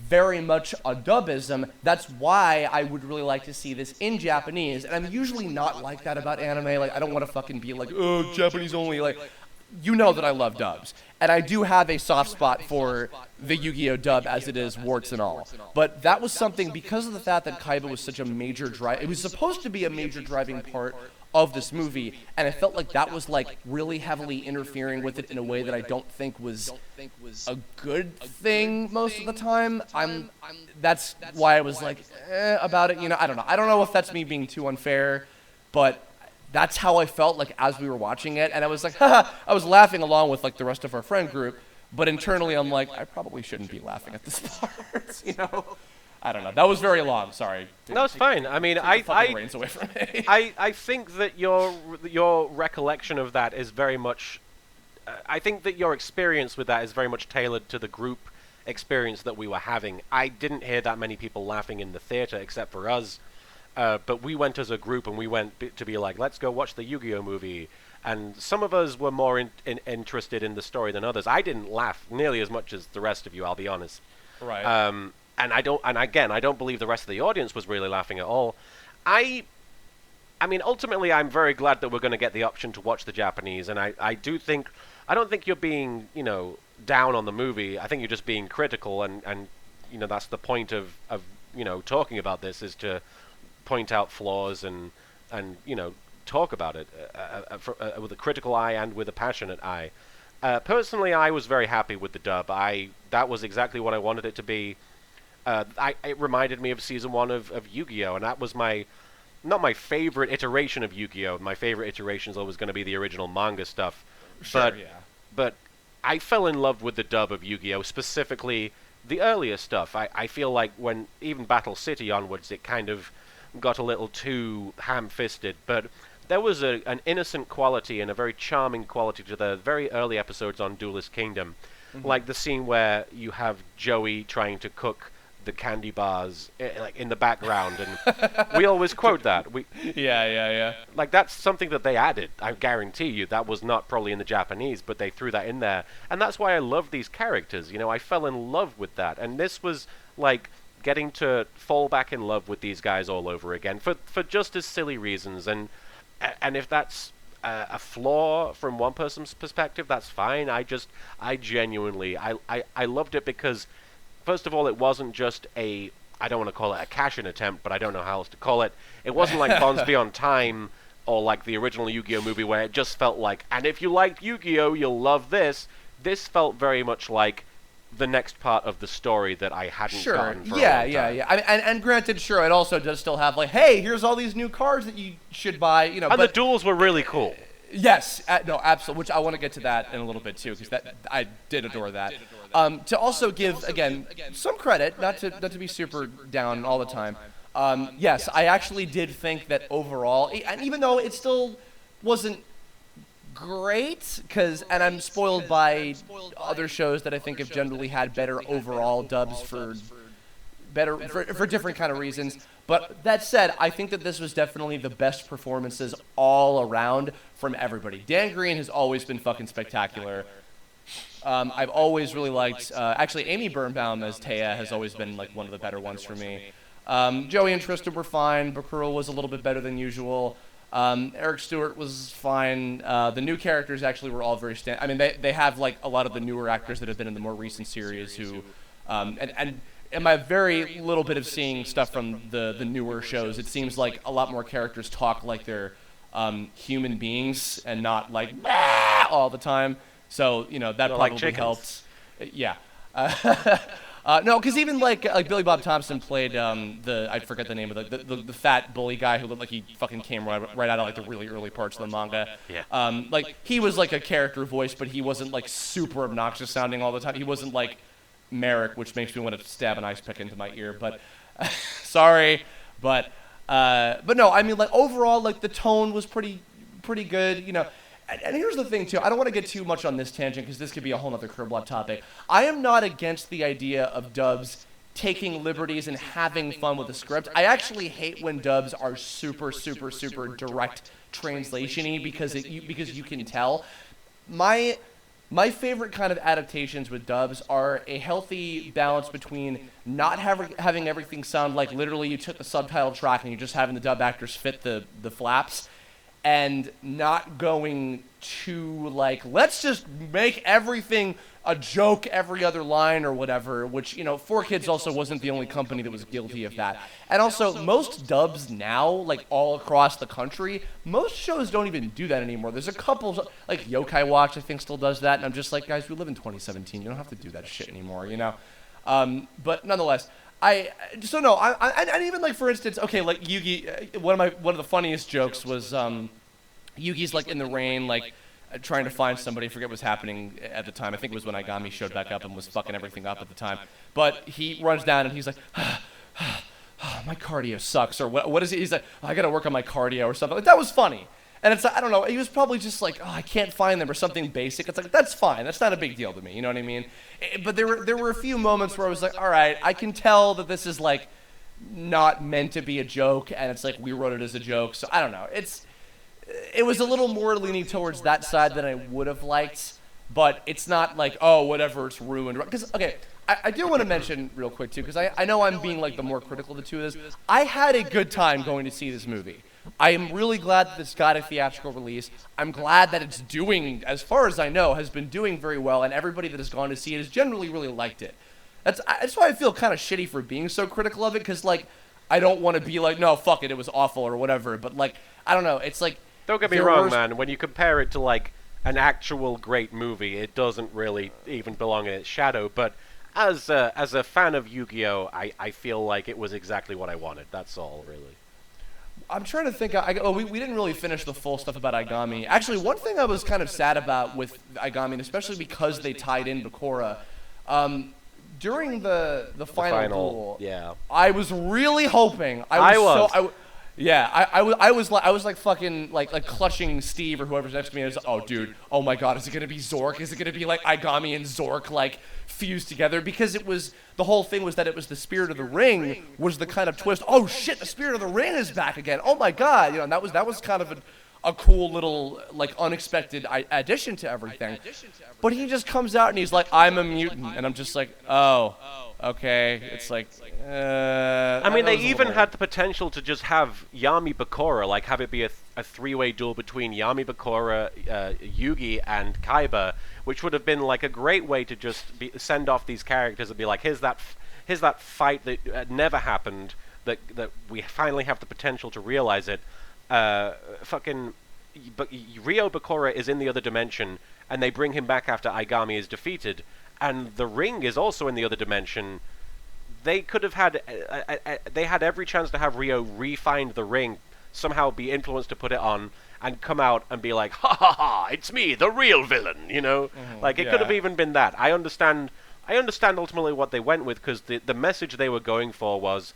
very much a dubism, that's why I would really like to see this in Japanese. And I'm usually not like that about anime. I don't want to fucking be oh, Japanese only. You know that I love dubs. And I do have a soft spot for the Yu-Gi-Oh! Dub as it is, warts and all. But that was something, because of the fact that Kaiba was such a major it was supposed to be a major driving part of this movie, and I felt like that was really heavily interfering with it in a way that I don't think was a good thing most of the time. That's why I was about it, I don't know. I don't know if that's me being too unfair, but that's how I felt as we were watching it, and I was haha, I was laughing along with the rest of our friend group, but internally I'm I probably shouldn't be laughing at this part, I don't know. That was very long. Sorry. No, it's fine. I mean, I reins away from me. I think that your recollection of that is very much. I think that your experience with that is very much tailored to the group experience that we were having. I didn't hear that many people laughing in the theater except for us, but we went as a group and we went to be let's go watch the Yu-Gi-Oh movie. And some of us were more interested in the story than others. I didn't laugh nearly as much as the rest of you. I'll be honest. Right. And I don't believe the rest of the audience was really laughing at all. I mean, ultimately, I'm very glad that we're going to get the option to watch the Japanese, and I don't think you're being, down on the movie. I think you're just being critical, and that's the point of talking about this, is to point out flaws and talk about it with a critical eye and with a passionate eye. Personally, I was very happy with the dub. That was exactly what I wanted it to be. It reminded me of Season 1 of Yu-Gi-Oh! And that was not my favorite iteration of Yu-Gi-Oh! My favorite iteration is always going to be the original manga stuff. Sure, yeah. But I fell in love with the dub of Yu-Gi-Oh! Specifically the earlier stuff. I feel like when even Battle City onwards, it kind of got a little too ham-fisted. But there was an innocent quality and a very charming quality to the very early episodes on Duelist Kingdom. Mm-hmm. Like the scene where you have Joey trying to cook the candy bars in the background, and we always quote that. Yeah. That's something that they added. I guarantee you that was not probably in the Japanese, but they threw that in there, and that's why I love these characters. I fell in love with that, and this was getting to fall back in love with these guys all over again for just as silly reasons, and if that's a flaw from one person's perspective, that's fine. I genuinely, I loved it because, first of all, it wasn't just I don't want to call it a cash-in attempt, but I don't know how else to call it. It wasn't like Bonds Beyond Time or like the original Yu-Gi-Oh movie where it just felt like, and if you liked Yu-Gi-Oh, you'll love this. This felt very much like the next part of the story that I hadn't gotten for a long time. Yeah. I mean, and granted, sure, it also does still have like, hey, here's all these new cards that you should buy, you know. And but the duels were really cool. Yes, no, absolutely. Which I want to get to that in a little bit too, because I did adore that. To also give again some credit, not to be super down all the time. Yes, I actually did think that overall, and even though it still wasn't great, and I'm spoiled by other shows that I think have generally had better overall dubs for different kind of reasons. But that said, I think that this was definitely the best performances all around from everybody. Dan Green has always been fucking spectacular. I've always really liked, actually, Amy Birnbaum as Taya has always been like one of the better ones for me. Joey and Tristan were fine. Bakura was a little bit better than usual. Eric Stewart was fine. The new characters actually were all very I mean, they have like a lot of the newer actors that have been in the more recent series who, and in my very little bit of seeing stuff from the newer shows, it seems like a lot more characters talk like they're human beings and not like all the time. So, you know, that probably helped. Yeah. No, because even like Billy Bob Thompson played I forget the name of the fat bully guy who looked like he fucking came right out of like the really early parts of the manga. Yeah. Like he was like a character voice, but he wasn't like super obnoxious sounding all the time. He wasn't like Merrick, which makes me want to stab an ice pick into my ear. But sorry, but no, I mean like overall like the tone was pretty good, you know. And here's the thing, too. I don't want to get too much on this tangent because this could be a whole other Kirblog topic. I am not against the idea of dubs taking liberties and having fun with the script. I actually hate when dubs are super direct translation-y because you can tell. My favorite kind of adaptations with dubs are a healthy balance between not having everything sound like literally you took the subtitle track and you're just having the dub actors fit the flaps, and not going to, like, let's just make everything a joke every other line or whatever, which, you know, 4Kids also wasn't the only company that was guilty of that. And also, most dubs now, like, all across the country, most shows don't even do that anymore. There's a couple, like, Yokai Watch, I think, still does that, and I'm just like, guys, we live in 2017. You don't have to do that shit anymore, you know? But nonetheless, and even like for instance, okay, like Yugi, one of the funniest jokes was Yugi's like in the rain, like trying to find somebody. I forget what was happening at the time. I think it was when Aigami showed back up and was fucking everything up at the time. But he runs down and he's like, my cardio sucks, or what is it? He's like, I gotta work on my cardio or something. Like, that was funny. And it's like, I don't know, he was probably just like, I can't find them or something basic. It's like, that's fine. That's not a big deal to me. You know what I mean? But there were a few moments where I was like, all right, I can tell that this is like not meant to be a joke, and it's like we wrote it as a joke. So I don't know. It was a little more leaning towards that side than I would have liked, but it's not like, oh, whatever, it's ruined. Because, okay, I do want to mention real quick, too, because I know I'm being like the more critical of the two of this. I had a good time going to see this movie. I am really glad that this got a theatrical release. I'm glad that it's doing, as far as I know, has been doing very well, and everybody that has gone to see it has generally really liked it. That's why I feel kind of shitty for being so critical of it, because, like, I don't want to be like, no, fuck it was awful or whatever, but, like, I don't know, it's like... Don't get me wrong, man, when you compare it to, like, an actual great movie, it doesn't really even belong in its shadow, but as a fan of Yu-Gi-Oh, I feel like it was exactly what I wanted, that's all, really. I'm trying to think. We didn't really finish the full stuff about Aigami. Actually, one thing I was kind of sad about with Aigami, and especially because they tied in Bakura, during the final duel, yeah, I was really hoping. I was like fucking like clutching Steve or whoever's next to me. I was like, oh dude, oh my god, is it gonna be Zork? Is it gonna be like Aigami and Zork like fused together? Because the whole thing was that it was the Spirit of the Ring was the kind of twist. Oh shit, the Spirit of the Ring is back again. Oh my god, you know, and that was kind of a cool little like unexpected addition to everything. But he just comes out and he's like, I'm a mutant, and I'm just like, oh, okay. It's like, I mean, they even had the potential to just have Yami Bakura, like have it be a three-way duel between Yami Bakura, Yugi, and Kaiba, which would have been like a great way to just send off these characters and be like, here's that fight that never happened, that we finally have the potential to realize it. But Ryo Bakura is in the other dimension, and they bring him back after Aigami is defeated, and the ring is also in the other dimension. They could have had, they had every chance to have Ryo re-find the ring, somehow be influenced to put it on, and come out and be like, ha ha ha, it's me, the real villain, you know? Like, it could have even been that. I understand ultimately what they went with, because the message they were going for was,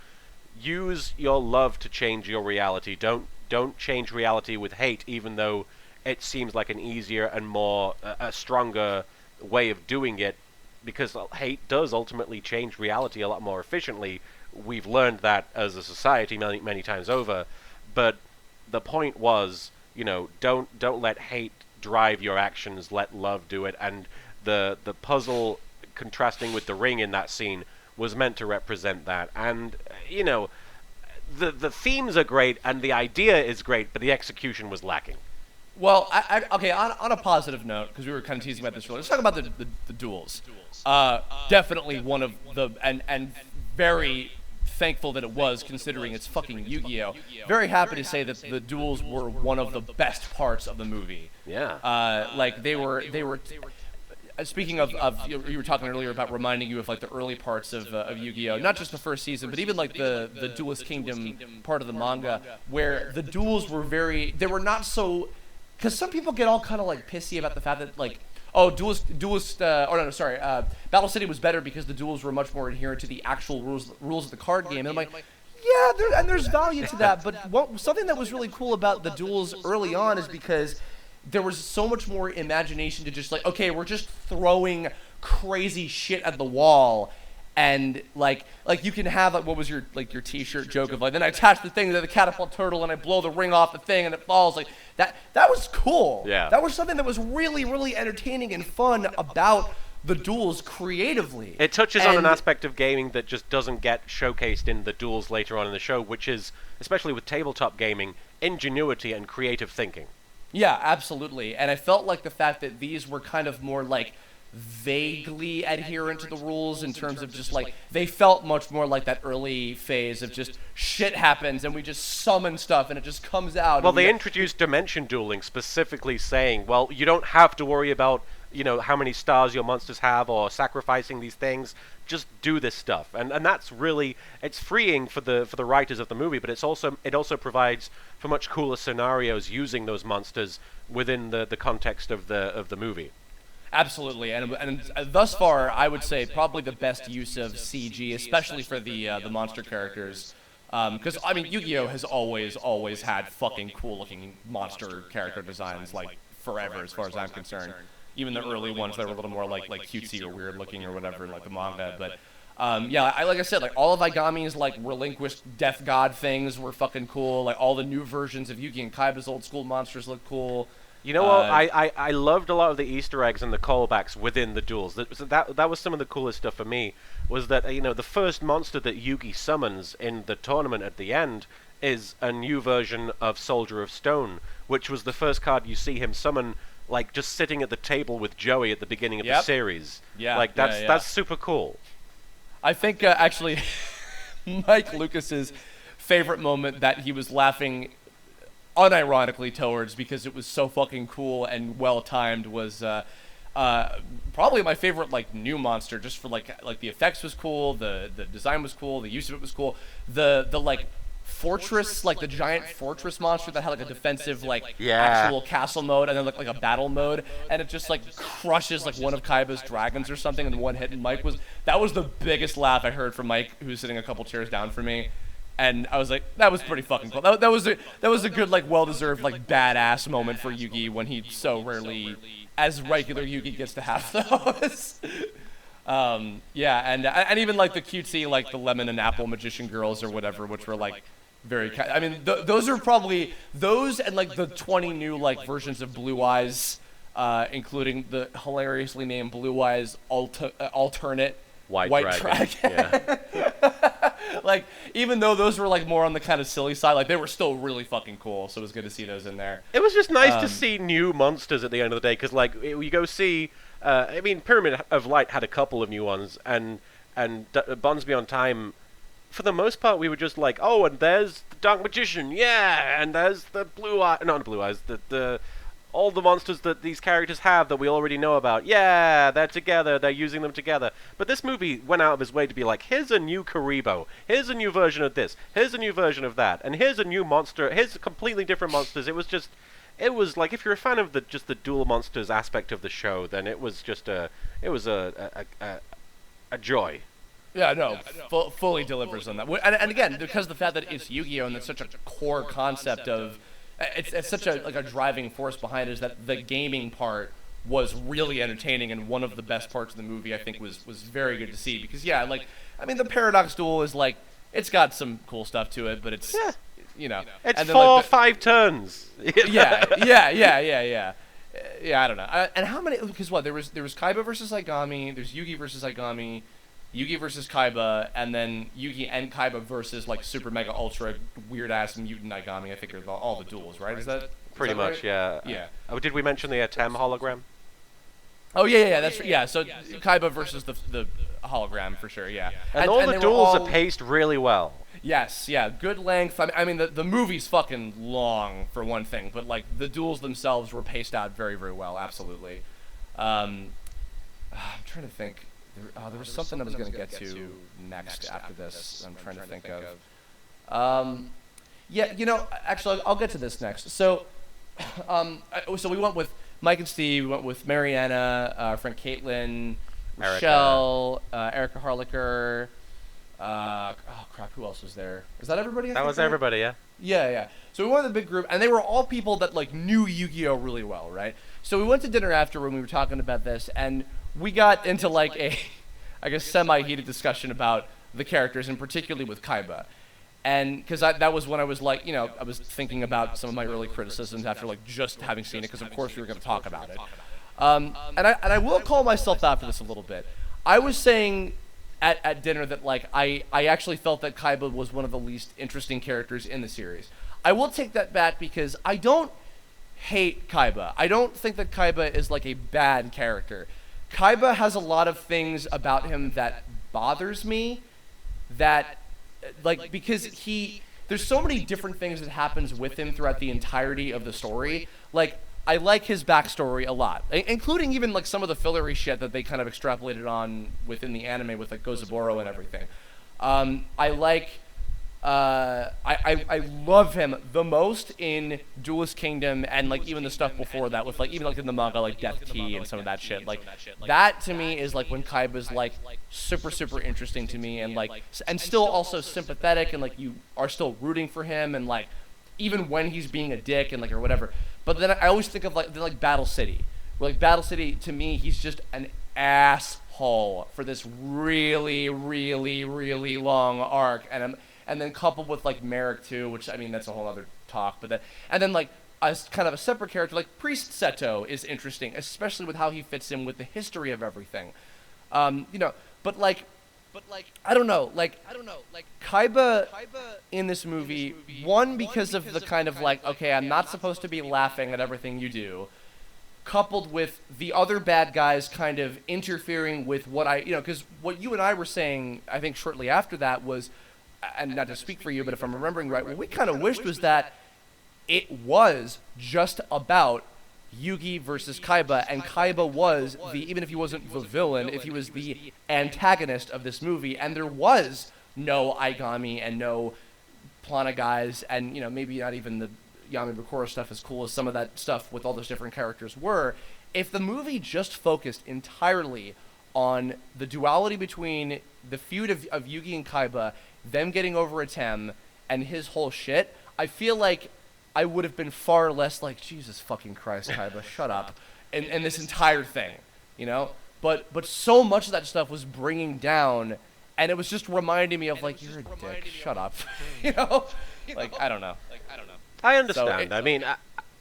use your love to change your reality. Don't change reality with hate, even though it seems like an easier and more, a stronger way of doing it, because hate does ultimately change reality a lot more efficiently. We've learned that as a society many, many times over. But the point was, you know, don't let hate drive your actions, let love do it. And the puzzle contrasting with the ring in that scene was meant to represent that. And, you know, the themes are great and the idea is great, but the execution was lacking. Well, okay, on a positive note, because we were kind of teasing about this earlier, let's talk about the duels. Definitely one of the, and very thankful that it was, considering it's fucking Yu-Gi-Oh! Very happy to say that the duels were one of the best parts of the movie. Yeah. Like, they were. Speaking of, you were talking earlier about reminding you of like the early parts of Yu-Gi-Oh! Not just the first season, but even like the Duelist Kingdom part of the manga, where the duels were they were not so, because some people get all kind of like pissy about the fact that like, oh, Battle City was better because the duels were much more adherent to the actual rules of the card game. And I'm like, yeah, there's value to that, but something that was really cool about the duels early on is because there was so much more imagination to just like, okay, we're just throwing crazy shit at the wall, and like you can have like, what was your t-shirt joke of like, then I attach the thing to the catapult turtle and I blow the ring off the thing and it falls, like that was cool. Yeah. That was something that was really, really entertaining and fun about the duels creatively. It touches on an aspect of gaming that just doesn't get showcased in the duels later on in the show, which is, especially with tabletop gaming, ingenuity and creative thinking. Yeah, absolutely. And I felt like the fact that these were kind of more like vaguely adherent to the rules in terms of just like, they felt much more like that early phase of just shit happens and we just summon stuff and it just comes out. Well, they introduced dimension dueling, specifically saying, well, you don't have to worry about, you know, how many stars your monsters have or sacrificing these things. Just do this stuff, and that's really, it's freeing for the writers of the movie, but it also provides for much cooler scenarios using those monsters within the context of the movie. Absolutely, and thus far, I would say probably the best use of CG, especially for the monster characters. Because I mean, Yu-Gi-Oh! Has always had fucking cool looking monster character designs, like forever, as far as I'm concerned. Even the early ones that were a little more like cutesy or weird looking or whatever, like the manga. But yeah, like I said, like all of Aigami's like relinquished death god things were fucking cool. Like all the new versions of Yugi and Kaiba's old school monsters look cool. You know what? I loved a lot of the Easter eggs and the callbacks within the duels. That was some of the coolest stuff for me. Was that, you know, the first monster that Yugi summons in the tournament at the end is a new version of Soldier of Stone, which was the first card you see him summon, like just sitting at the table with Joey at the beginning of the series. Yeah, like that's super cool. I think actually Mike Lucas's favorite moment that he was laughing unironically towards because it was so fucking cool and well timed was probably my favorite like new monster, just for like the effects was cool, the design was cool, the use of it was cool, the like fortress, like the giant fortress monster that had like a defensive actual castle mode and then like a battle mode, and it just like crushes like one of Kaiba's dragons or something in one hit. And that was the biggest laugh I heard from Mike, who was sitting a couple chairs down from me, and I was like, that was pretty fucking cool. That was a good like well-deserved like badass moment for Yugi when he so rarely, as regular Yugi, gets to have those. Yeah, and even like the cutesy like the lemon and apple magician girls or whatever, which were like very. I mean, those are probably those and like the 20 new like versions of Blue Eyes, including the hilariously named Blue Eyes alternate White Dragon. Yeah. Like, even though those were like more on the kind of silly side, like they were still really fucking cool. So it was good to see those in there. It was just nice to see new monsters at the end of the day, because like you go see, I mean, Pyramid of Light had a couple of new ones, and Bonds Beyond Time, for the most part, we were just like, oh, and there's the Dark Magician, yeah, and there's the not Blue Eyes, the all the monsters that these characters have that we already know about. Yeah, they're together, they're using them together. But this movie went out of his way to be like, here's a new Kuriboh, here's a new version of this, here's a new version of that, and here's a new monster, here's completely different monsters. It was like, if you're a fan of just the dual monsters aspect of the show, then it was just a joy. Yeah, no, fully delivers on that. And again, because of the fact that it's Yu-Gi-Oh! And it's such a core concept of, it's such a driving force behind it, is that the gaming part was really entertaining, and one of the best parts of the movie, I think, was very good to see. Because, yeah, like, I mean, the Paradox Duel is, like, it's got some cool stuff to it, but it's, you know. It's 4-5 turns. Yeah, I don't know. And how many, because what, there was Kaiba versus Aigami, there's Yugi versus Aigami, Yugi versus Kaiba, and then Yugi and Kaiba versus like Super Mega Ultra Weird Ass Mutant Aigami. I think are all the duels, right? Is that pretty much? Right? Yeah. Yeah. Oh, did we mention the Tem hologram? Oh yeah. That's yeah. So Kaiba versus the hologram for sure. Yeah. And all the duels are paced really well. Yes. Yeah. Good length. I mean the movie's fucking long for one thing, but like the duels themselves were paced out very very well. Absolutely. I'm trying to think. There was something I was going to get to next after this. I'm trying to think of. Yeah, you know, actually, I'll get to this next. So, so we went with Mike and Steve. We went with Mariana, our friend Caitlin, Michelle, Erica Harlicker. Oh crap, who else was there? Is that everybody? That was everybody, yeah. Yeah. So we went with a big group, and they were all people that like knew Yu-Gi-Oh really well, right? So we went to dinner after when we were talking about this, and we got into like a, I guess, semi-heated discussion about the characters, and particularly with Kaiba. And because that was when I was like, you know, I was thinking about some of my early criticisms after like just having seen it, because of course we were going to talk about it. And I will call myself out for this a little bit. I was saying at dinner that like I actually felt that Kaiba was one of the least interesting characters in the series. I will take that back because I don't hate Kaiba. I don't think that Kaiba is like a bad character. Kaiba has a lot of things about him that bothers me, that like, because there's so many different things that happens with him throughout the entirety of the story. Like, I like his backstory a lot, including even like some of the fillery shit that they kind of extrapolated on within the anime with like Gozaburo and everything. I love him the most in Duelist Kingdom, and like even the stuff before that with like even like in the manga like Death Key and some of that shit. Like that to me is like when Kaiba's like super interesting to me, and like and still also sympathetic, and like you are still rooting for him, and like even when he's being a dick and like or whatever. But then I always think of like Battle City, where like Battle City to me he's just an asshole for this really long arc, and then coupled with like Merrick too, which I mean that's a whole other talk. But then like as kind of a separate character like Priest Seto is interesting, especially with how he fits in with the history of everything. You know, but I don't know, like Kaiba in this movie, one because of the kind of like, okay, I'm not supposed to be laughing at everything you do, coupled with the other bad guys kind of interfering with what because what you and I were saying, I think shortly after that was, and not to speak for you, but if I'm remembering right, what we kind of wished was that it was just about Yugi versus Kaiba, and Kaiba was even if he wasn't the villain, if he was the antagonist of this movie, and there was no Aigami and no Plana guys, and maybe not even the Yami Bakura stuff, as cool as some of that stuff with all those different characters were. If the movie just focused entirely on the duality between the feud of Yugi and Kaiba, them getting over a Tem, and his whole shit, I feel like I would have been far less like, Jesus fucking Christ, Kaiba, shut up, in this entire thing, But so much of that stuff was bringing down, and it was just reminding me of like, you're a dick, shut up, Like, I don't know. I understand. So I mean,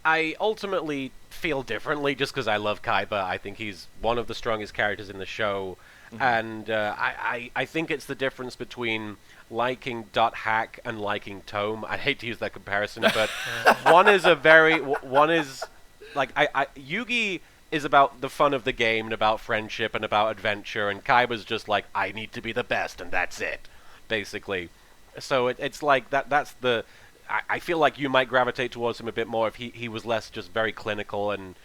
I ultimately feel differently just because I love Kaiba. I think he's one of the strongest characters in the show, and I think it's the difference between liking Dot Hack and liking Tome. I hate to use that comparison, but one is like Yugi is about the fun of the game and about friendship and about adventure, and Kaiba's just like, I need to be the best and that's it, basically. So it's like that's the. I feel like you might gravitate towards him a bit more if he was less just very clinical and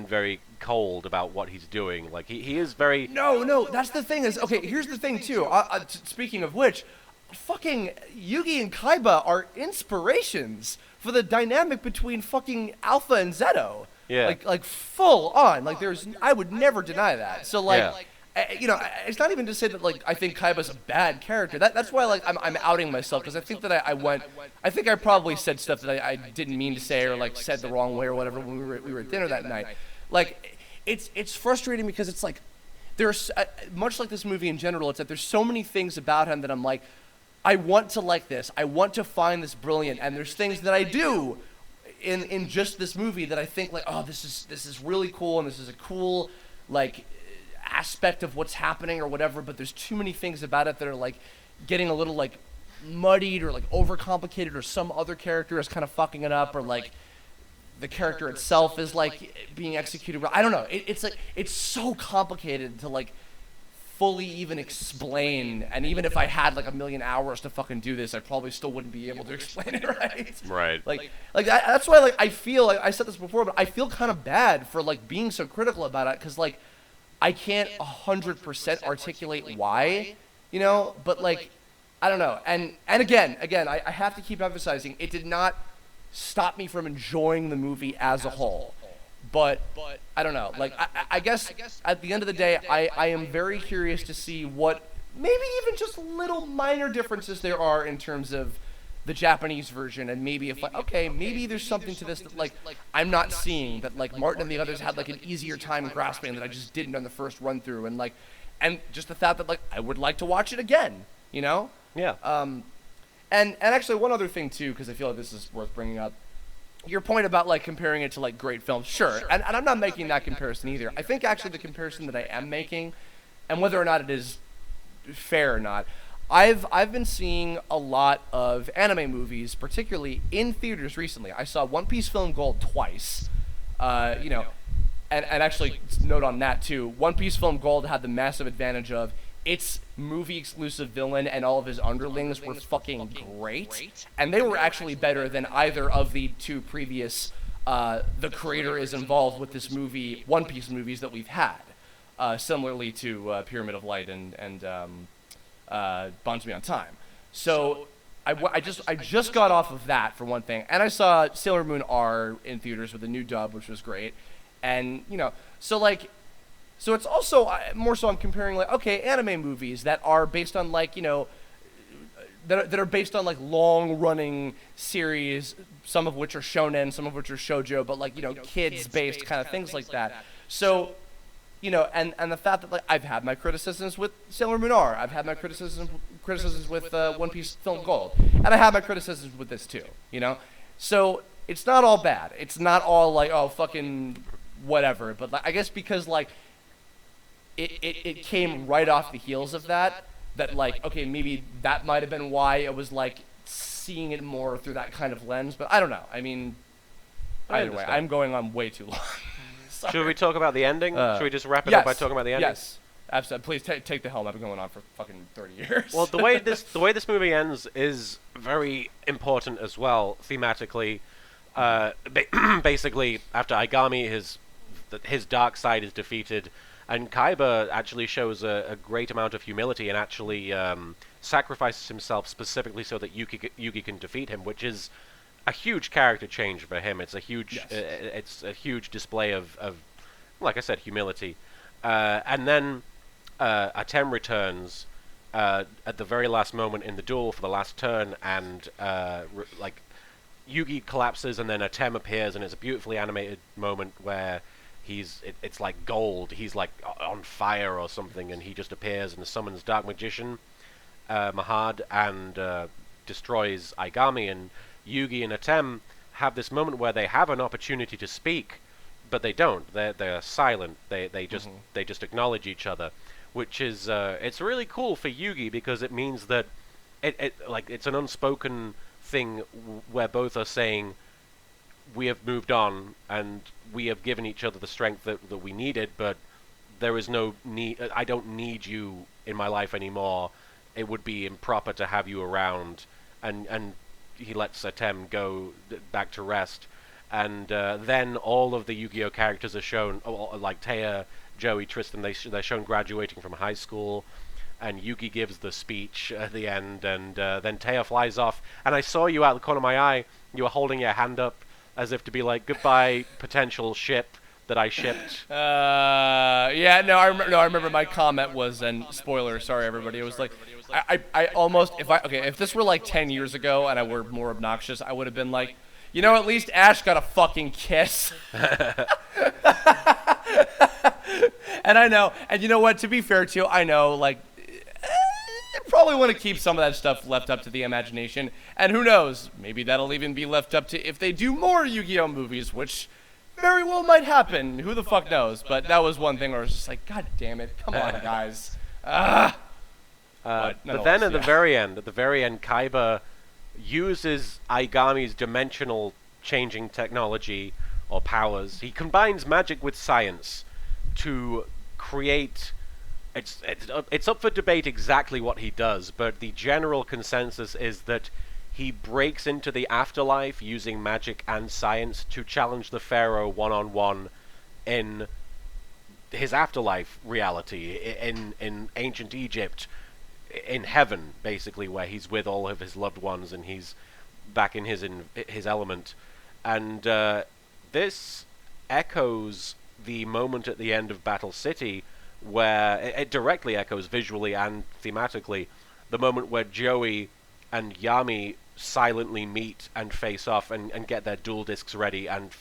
very cold about what he's doing. Like he is very. No, that's the thing is, okay, here's the thing too. Speaking of which, fucking Yugi and Kaiba are inspirations for the dynamic between fucking Alpha and Zeto. Yeah. Like full on. Like I would never deny that. So like. Yeah. You know, it's not even to say that like I think Kaiba's a bad character. That's why like I'm outing myself, because I think that I think I probably said stuff that I didn't mean to say, or like said the wrong way or whatever when we were at dinner that night. Like it's frustrating because it's like there's much like this movie in general. It's that there's so many things about him that I'm like, I want to like this. I want to find this brilliant, and there's things that I do in just this movie that I think like, oh, this is really cool, and this is a cool like aspect of what's happening or whatever, but there's too many things about it that are like getting a little like muddied or like overcomplicated, or some other character is kind of fucking it up, or like the character itself is like being executed. I don't know. It's like it's so complicated to like fully even explain, and even if I had like 1,000,000 hours to fucking do this, I probably still wouldn't be able to explain it right. Right. Like that's why like I feel like I said this before, but I feel kind of bad for like being so critical about it, because like I can't 100% articulate why, you know, but like, I don't know. And again, I have to keep emphasizing, it did not stop me from enjoying the movie as a whole. But I don't know. Like, I guess at the end of the day, I am very curious to see what maybe even just little minor differences there are in terms of the Japanese version, and maybe if like, okay, maybe there's something to this that like I'm not seeing, that like Martin and the others had like an easier time grasping that I just didn't on the first run through, and like, and just the fact that like I would like to watch it again, you know? Yeah. And actually one other thing too, because I feel like this is worth bringing up, your point about like comparing it to like great films, sure, and I'm not making that comparison either. I think actually the comparison that I am making, and whether or not it is fair or not, I've been seeing a lot of anime movies, particularly in theaters recently. I saw One Piece Film Gold twice, you know, and actually note on that too. One Piece Film Gold had the massive advantage of its movie-exclusive villain and all of his underlings were fucking great, and they were actually better than either of the two previous the creator is involved with this movie, One Piece movies that we've had, similarly to Pyramid of Light and Bonds Me on Time. So I just got off of that for one thing, and I saw Sailor Moon R in theaters with a new dub, which was great, and you know, so like. So it's also more so I'm comparing like, okay, anime movies that are based on like, you know, that are based on like long running series, some of which are shonen, some of which are shoujo, but like, you know, kids based kind of things like that. So, you know, and the fact that like I've had my criticisms with Sailor Moon R, I've had my criticisms with One Piece Film Gold, and I have my criticisms with this too, you know. So it's not all bad. It's not all like, oh, fucking whatever. But like, I guess because like it came right off the heels of that like, okay, maybe that might have been why it was like seeing it more through that kind of lens, but I don't know. I mean, either way, I'm going on way too long. Should we talk about the ending? Should we just wrap it up by talking about the ending? Yes, absolutely. Please take the helm. I've been going on for fucking 30 years. Well, the way this movie ends is very important as well thematically. Basically, after Aigami, his dark side is defeated. And Kaiba actually shows a great amount of humility and actually sacrifices himself specifically so that Yugi can defeat him, which is a huge character change for him. It's a huge, it's a huge display of, like I said, humility. And then Atem returns at the very last moment in the duel for the last turn, and like Yugi collapses, and then Atem appears, and it's a beautifully animated moment where it's like gold. He's like on fire or something, and he just appears and summons Dark Magician Mahad and destroys Aigami. And Yugi and Atem have this moment where they have an opportunity to speak, but they don't. They're silent. They just acknowledge each other, which is it's really cool for Yugi because it means that it's an unspoken thing where both are saying we have moved on and we have given each other the strength that we needed, but there is no need. I don't need you in my life anymore. It would be improper to have you around, and he lets Atem go back to rest. And then all of the Yu-Gi-Oh characters are shown, like Taya, Joey, Tristan. They're shown graduating from high school, and Yugi gives the speech at the end, and then Taya flies off. And I saw you out the corner of my eye. You were holding your hand up as if to be like, "Goodbye, potential ship that I shipped." Yeah, no, I remember my comment was, and spoiler, sorry everybody, it was like, I almost, if this were like 10 years ago and I were more obnoxious, I would have been like, you know, at least Ash got a fucking kiss. And I know, and you know what, to be fair to you, I know, like, you probably want to keep some of that stuff left up to the imagination, and who knows, maybe that'll even be left up to if they do more Yu-Gi-Oh movies, which very well might happen, who the fuck knows, but that was one thing where I was just like, god damn it, come on guys. But then at the very end, Kaiba uses Aigami's dimensional changing technology or powers. He combines magic with science to create. It's up for debate exactly what he does, but the general consensus is that he breaks into the afterlife using magic and science to challenge the Pharaoh one-on-one in his afterlife reality in ancient Egypt, in heaven, basically, where he's with all of his loved ones and he's back in his element. And this echoes the moment at the end of Battle City, where it directly echoes visually and thematically the moment where Joey and Yami silently meet and face off and get their duel discs ready and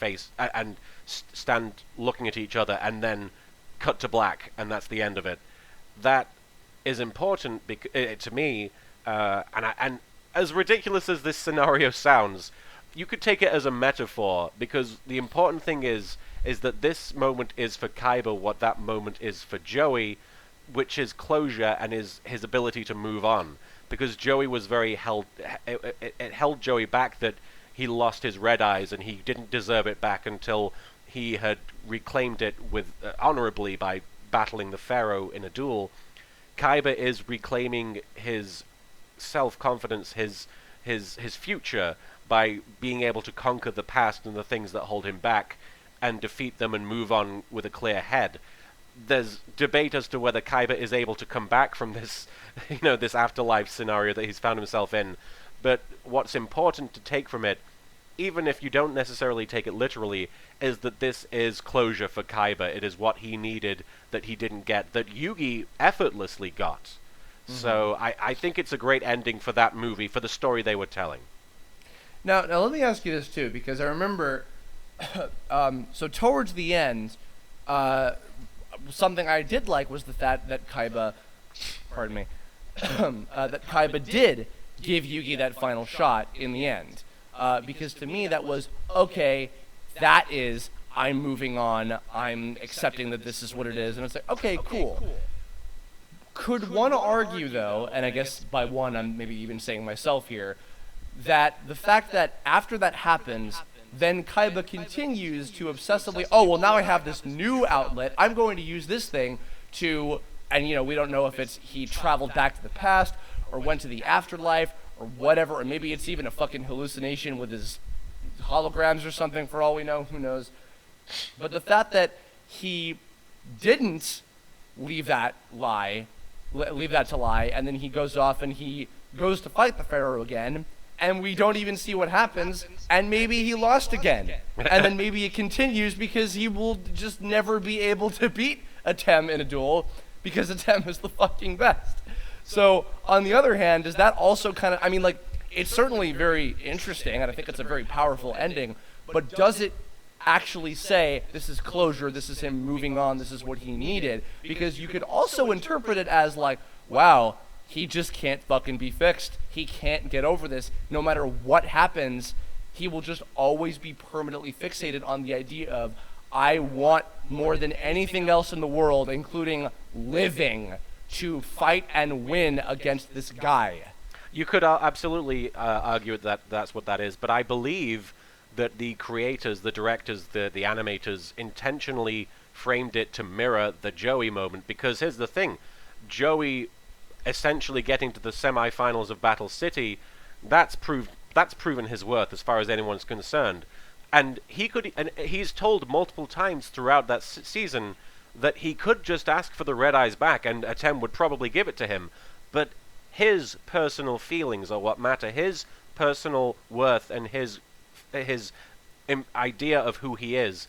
stand looking at each other, and then cut to black, and that's the end of it. That is important to me, and as ridiculous as this scenario sounds, you could take it as a metaphor, because the important thing is that this moment is for Kaiba what that moment is for Joey, which is closure and is his ability to move on. Because Joey was very it held Joey back that he lost his red eyes, and he didn't deserve it back until he had reclaimed it with honorably by battling the Pharaoh in a duel. Kaiba is reclaiming his self-confidence, his future, by being able to conquer the past and the things that hold him back and defeat them and move on with a clear head. There's debate as to whether Kaiba is able to come back from this, this afterlife scenario that he's found himself in. But what's important to take from it, even if you don't necessarily take it literally, is that this is closure for Kaiba. It is what he needed that he didn't get, that Yugi effortlessly got. Mm-hmm. So I think it's a great ending for that movie, for the story they were telling. Now let me ask you this too, because I remember, so towards the end, something I did like was the fact that Kaiba, pardon me, that Kaiba did give Yugi that final shot in the end. Because to me that was, okay, that is, I'm moving on, I'm accepting that this is what it is, and it's like, okay, cool. Could one argue, though, and I guess by one I'm maybe even saying myself here, that the fact that after that happens, then Kaiba continues to obsessively, oh, well, now I have this new outlet, I'm going to use this thing to, and we don't know if it's he traveled back to the past, or went to the afterlife, or whatever, or maybe it's even a fucking hallucination with his holograms or something, for all we know, who knows. But the fact that he didn't leave that to lie, and then he goes off and he goes to fight the Pharaoh again, and we don't even see what happens, and maybe he lost again. And then maybe it continues because he will just never be able to beat Atem in a duel, because Atem is the fucking best. So, on the other hand, does that also kind of, it's certainly very interesting, and I think it's a very powerful ending, but does it actually say, this is closure, this is him moving on, this is what he needed? Because you could also interpret it as like, wow, he just can't fucking be fixed. He can't get over this. No matter what happens, he will just always be permanently fixated on the idea of, I want more than anything else in the world, including living, to fight and win against this guy. You could absolutely argue that that's what that is, but I believe that the creators, the directors, the animators intentionally framed it to mirror the Joey moment, because here's the thing. Joey essentially getting to the semifinals of Battle City, that's proven his worth as far as anyone's concerned. And he's told multiple times throughout that season that he could just ask for the Red Eyes back and Atem would probably give it to him. But his personal feelings are what matter. His personal worth and his idea of who he is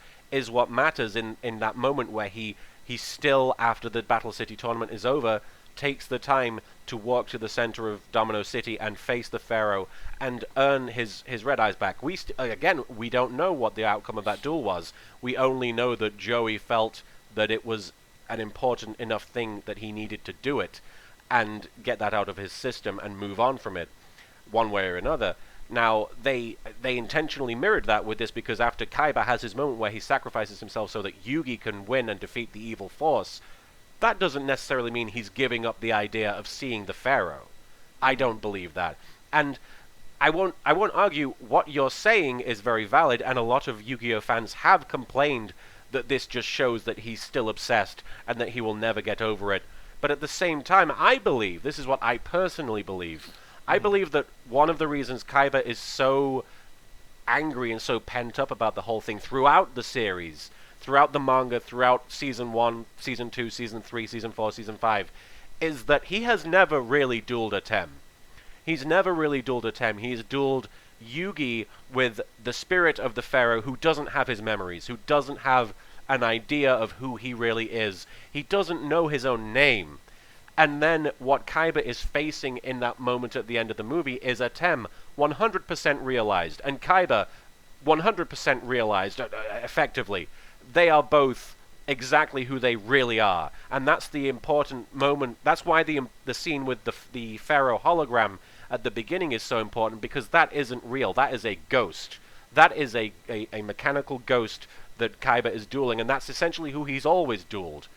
what matters in that moment where he still, after the Battle City tournament is over, takes the time to walk to the center of Domino City and face the Pharaoh and earn his Red Eyes back. Again, we don't know what the outcome of that duel was. We only know that Joey felt that it was an important enough thing that he needed to do it and get that out of his system and move on from it one way or another. Now, they intentionally mirrored that with this, because after Kaiba has his moment where he sacrifices himself so that Yugi can win and defeat the evil force, that doesn't necessarily mean he's giving up the idea of seeing the Pharaoh. I don't believe that. And I won't argue what you're saying is very valid, and a lot of Yu-Gi-Oh fans have complained that this just shows that he's still obsessed and that he will never get over it. But at the same time, I believe, this is what I personally believe, I believe that one of the reasons Kaiba is so angry and so pent up about the whole thing throughout the series, throughout the manga, throughout Season 1, Season 2, Season 3, Season 4, Season 5, is that he has never really dueled Atem. He's never really dueled Atem. He's dueled Yugi with the spirit of the Pharaoh, who doesn't have his memories, who doesn't have an idea of who he really is. He doesn't know his own name. And then what Kaiba is facing in that moment at the end of the movie is Atem 100% realized, and Kaiba 100% realized, effectively. They are both exactly who they really are, and that's the important moment. That's why the scene with the Pharaoh hologram at the beginning is so important, because that isn't real. That is a ghost. That is a mechanical ghost that Kaiba is dueling, and that's essentially who he's always dueled.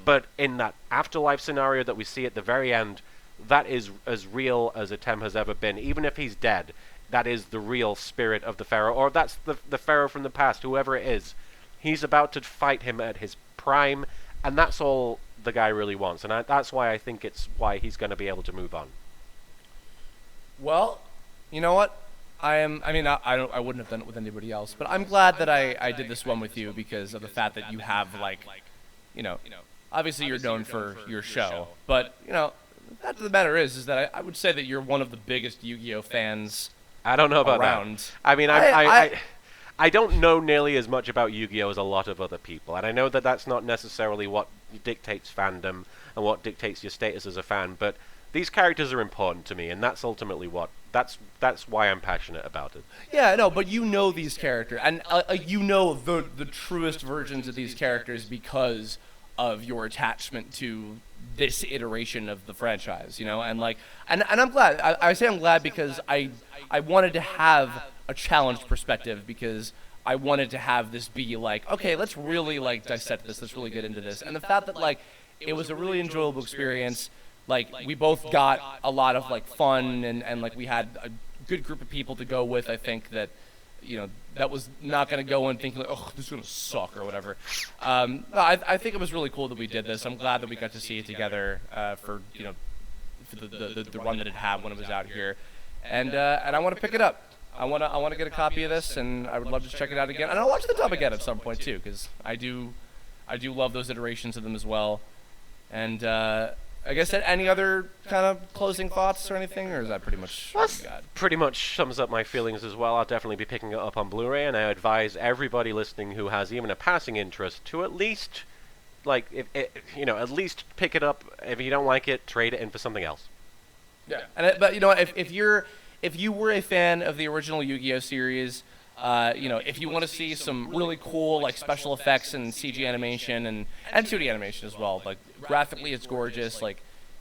But in that afterlife scenario that we see at the very end, that is as real as Atem has ever been. Even if he's dead, that is the real spirit of the Pharaoh, or that's the Pharaoh from the past, whoever it is. He's about to fight him at his prime, and that's all the guy really wants. And that's why I think it's why he's going to be able to move on. Well, you know what? I wouldn't have done it with anybody else, but I'm glad that I did this one with you, because of the fact that you have, like, obviously you're known for your show, but, the fact of the matter is that I would say that you're one of the biggest Yu-Gi-Oh fans I don't know about around. that. I mean, I don't know nearly as much about Yu-Gi-Oh as a lot of other people, and I know that that's not necessarily what dictates fandom and what dictates your status as a fan, but these characters are important to me, and that's ultimately that's why I'm passionate about it. Yeah, no, but you know these characters, and you know the truest versions of these characters because of your attachment to this iteration of the franchise, and I'm glad. I say I'm glad because I wanted to have a challenged perspective, because I wanted to have this be like, okay, let's really dissect this, let's really get into this, and the fact that it was a really enjoyable experience. We both got a lot of fun, and we had a good group of people to go with. I think that that was not going to go in thinking oh, this is going to suck or whatever. I think it was really cool that we did this. I'm glad that we got to see it together for the run that it had when it was out here, and I want to pick it up. I want to get a copy of this, and I would love to check it out again. And I'll watch the dub again at some point too, because I do love those iterations of them as well. And I guess any other kind of closing thoughts or anything, or is that pretty much what you got? Pretty much sums up my feelings as well. I'll definitely be picking it up on Blu-ray, and I advise everybody listening who has even a passing interest to at least, at least pick it up. If you don't like it, trade it in for something else. Yeah, but if you were a fan of the original Yu-Gi-Oh series, if you want to see some really cool special effects and CG animation and 2D animation as well, graphically it's gorgeous.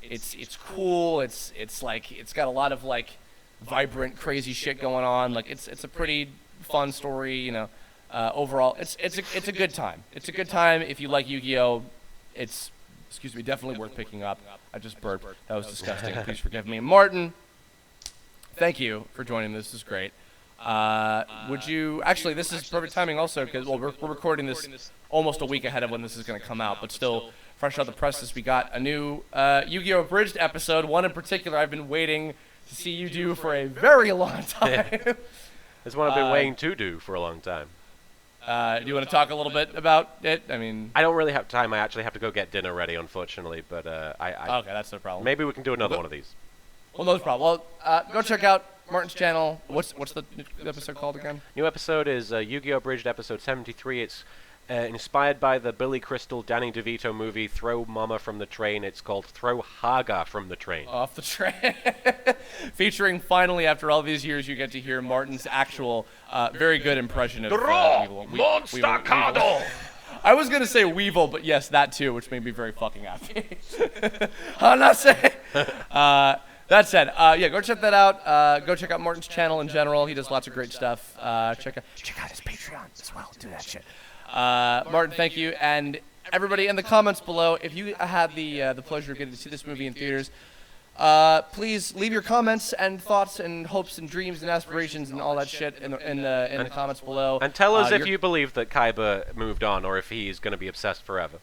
It's cool. It's like it's got a lot of like vibrant, crazy shit going on. Like it's a pretty fun story. You know, overall, it's a good time. It's a good time if you like Yu-Gi-Oh. It's definitely worth picking up. I just burped. That was disgusting. Please forgive me, Martin. Thank you for joining. This is great. Would you actually? This is perfect timing also because we're recording this almost a week ahead of when this is going to come out, but still fresh out the presses. We got a new Yu-Gi-Oh! Abridged episode. One in particular I've been waiting to see you do for a very long time. It's one I've been waiting to do for a long time. Do you want to talk a little bit about it? I mean, I don't really have time. I actually have to go get dinner ready, unfortunately. But okay, that's no problem. Maybe we can do another one of these. Well, no problem. Well, go check out Martin's channel. What's the episode called again? New episode is Yu-Gi-Oh! Abridged episode 73. It's inspired by the Billy Crystal, Danny DeVito movie Throw Mama from the Train. It's called Throw Haga from the Train. Off the train. Featuring, finally, after all these years, you get to hear Martin's actual very good impression of Weevil. Monstacado! I was going to say Weevil, but yes, that too, which made me very fucking happy. Hanase! That said, yeah, go check that out. Go check out Martin's channel in general. He does lots of great stuff. Check out his Patreon as well. Do that shit. Martin, thank you. And everybody in the comments below, if you had the pleasure of getting to see this movie in theaters, please leave your comments and thoughts and hopes and dreams and aspirations and all that shit in the comments below. And tell us if you believe that Kaiba moved on or if he's going to be obsessed forever.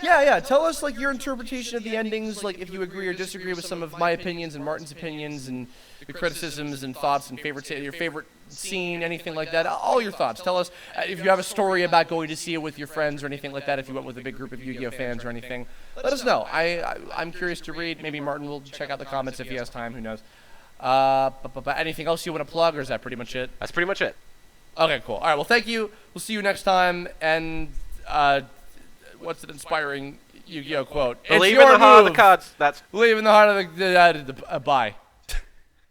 Yeah. Tell us like your interpretation of the endings, like if you agree or disagree with some of my opinions and Martin's opinions and your criticisms and thoughts and your favorite scene, anything like that. All your thoughts. Tell us if you have a story about going to see it with your friends or anything like that. If you went with a big group of Yu-Gi-Oh fans or anything, let us know. I'm curious to read. Maybe Martin will check out the comments if he has time. Who knows? But anything else you want to plug, or is that pretty much it? That's pretty much it. Okay, cool. All right. Well, thank you. We'll see you next time. And what's an inspiring Yu-Gi-Oh quote? Believe in the heart of the cards. Believe in the heart of the bye.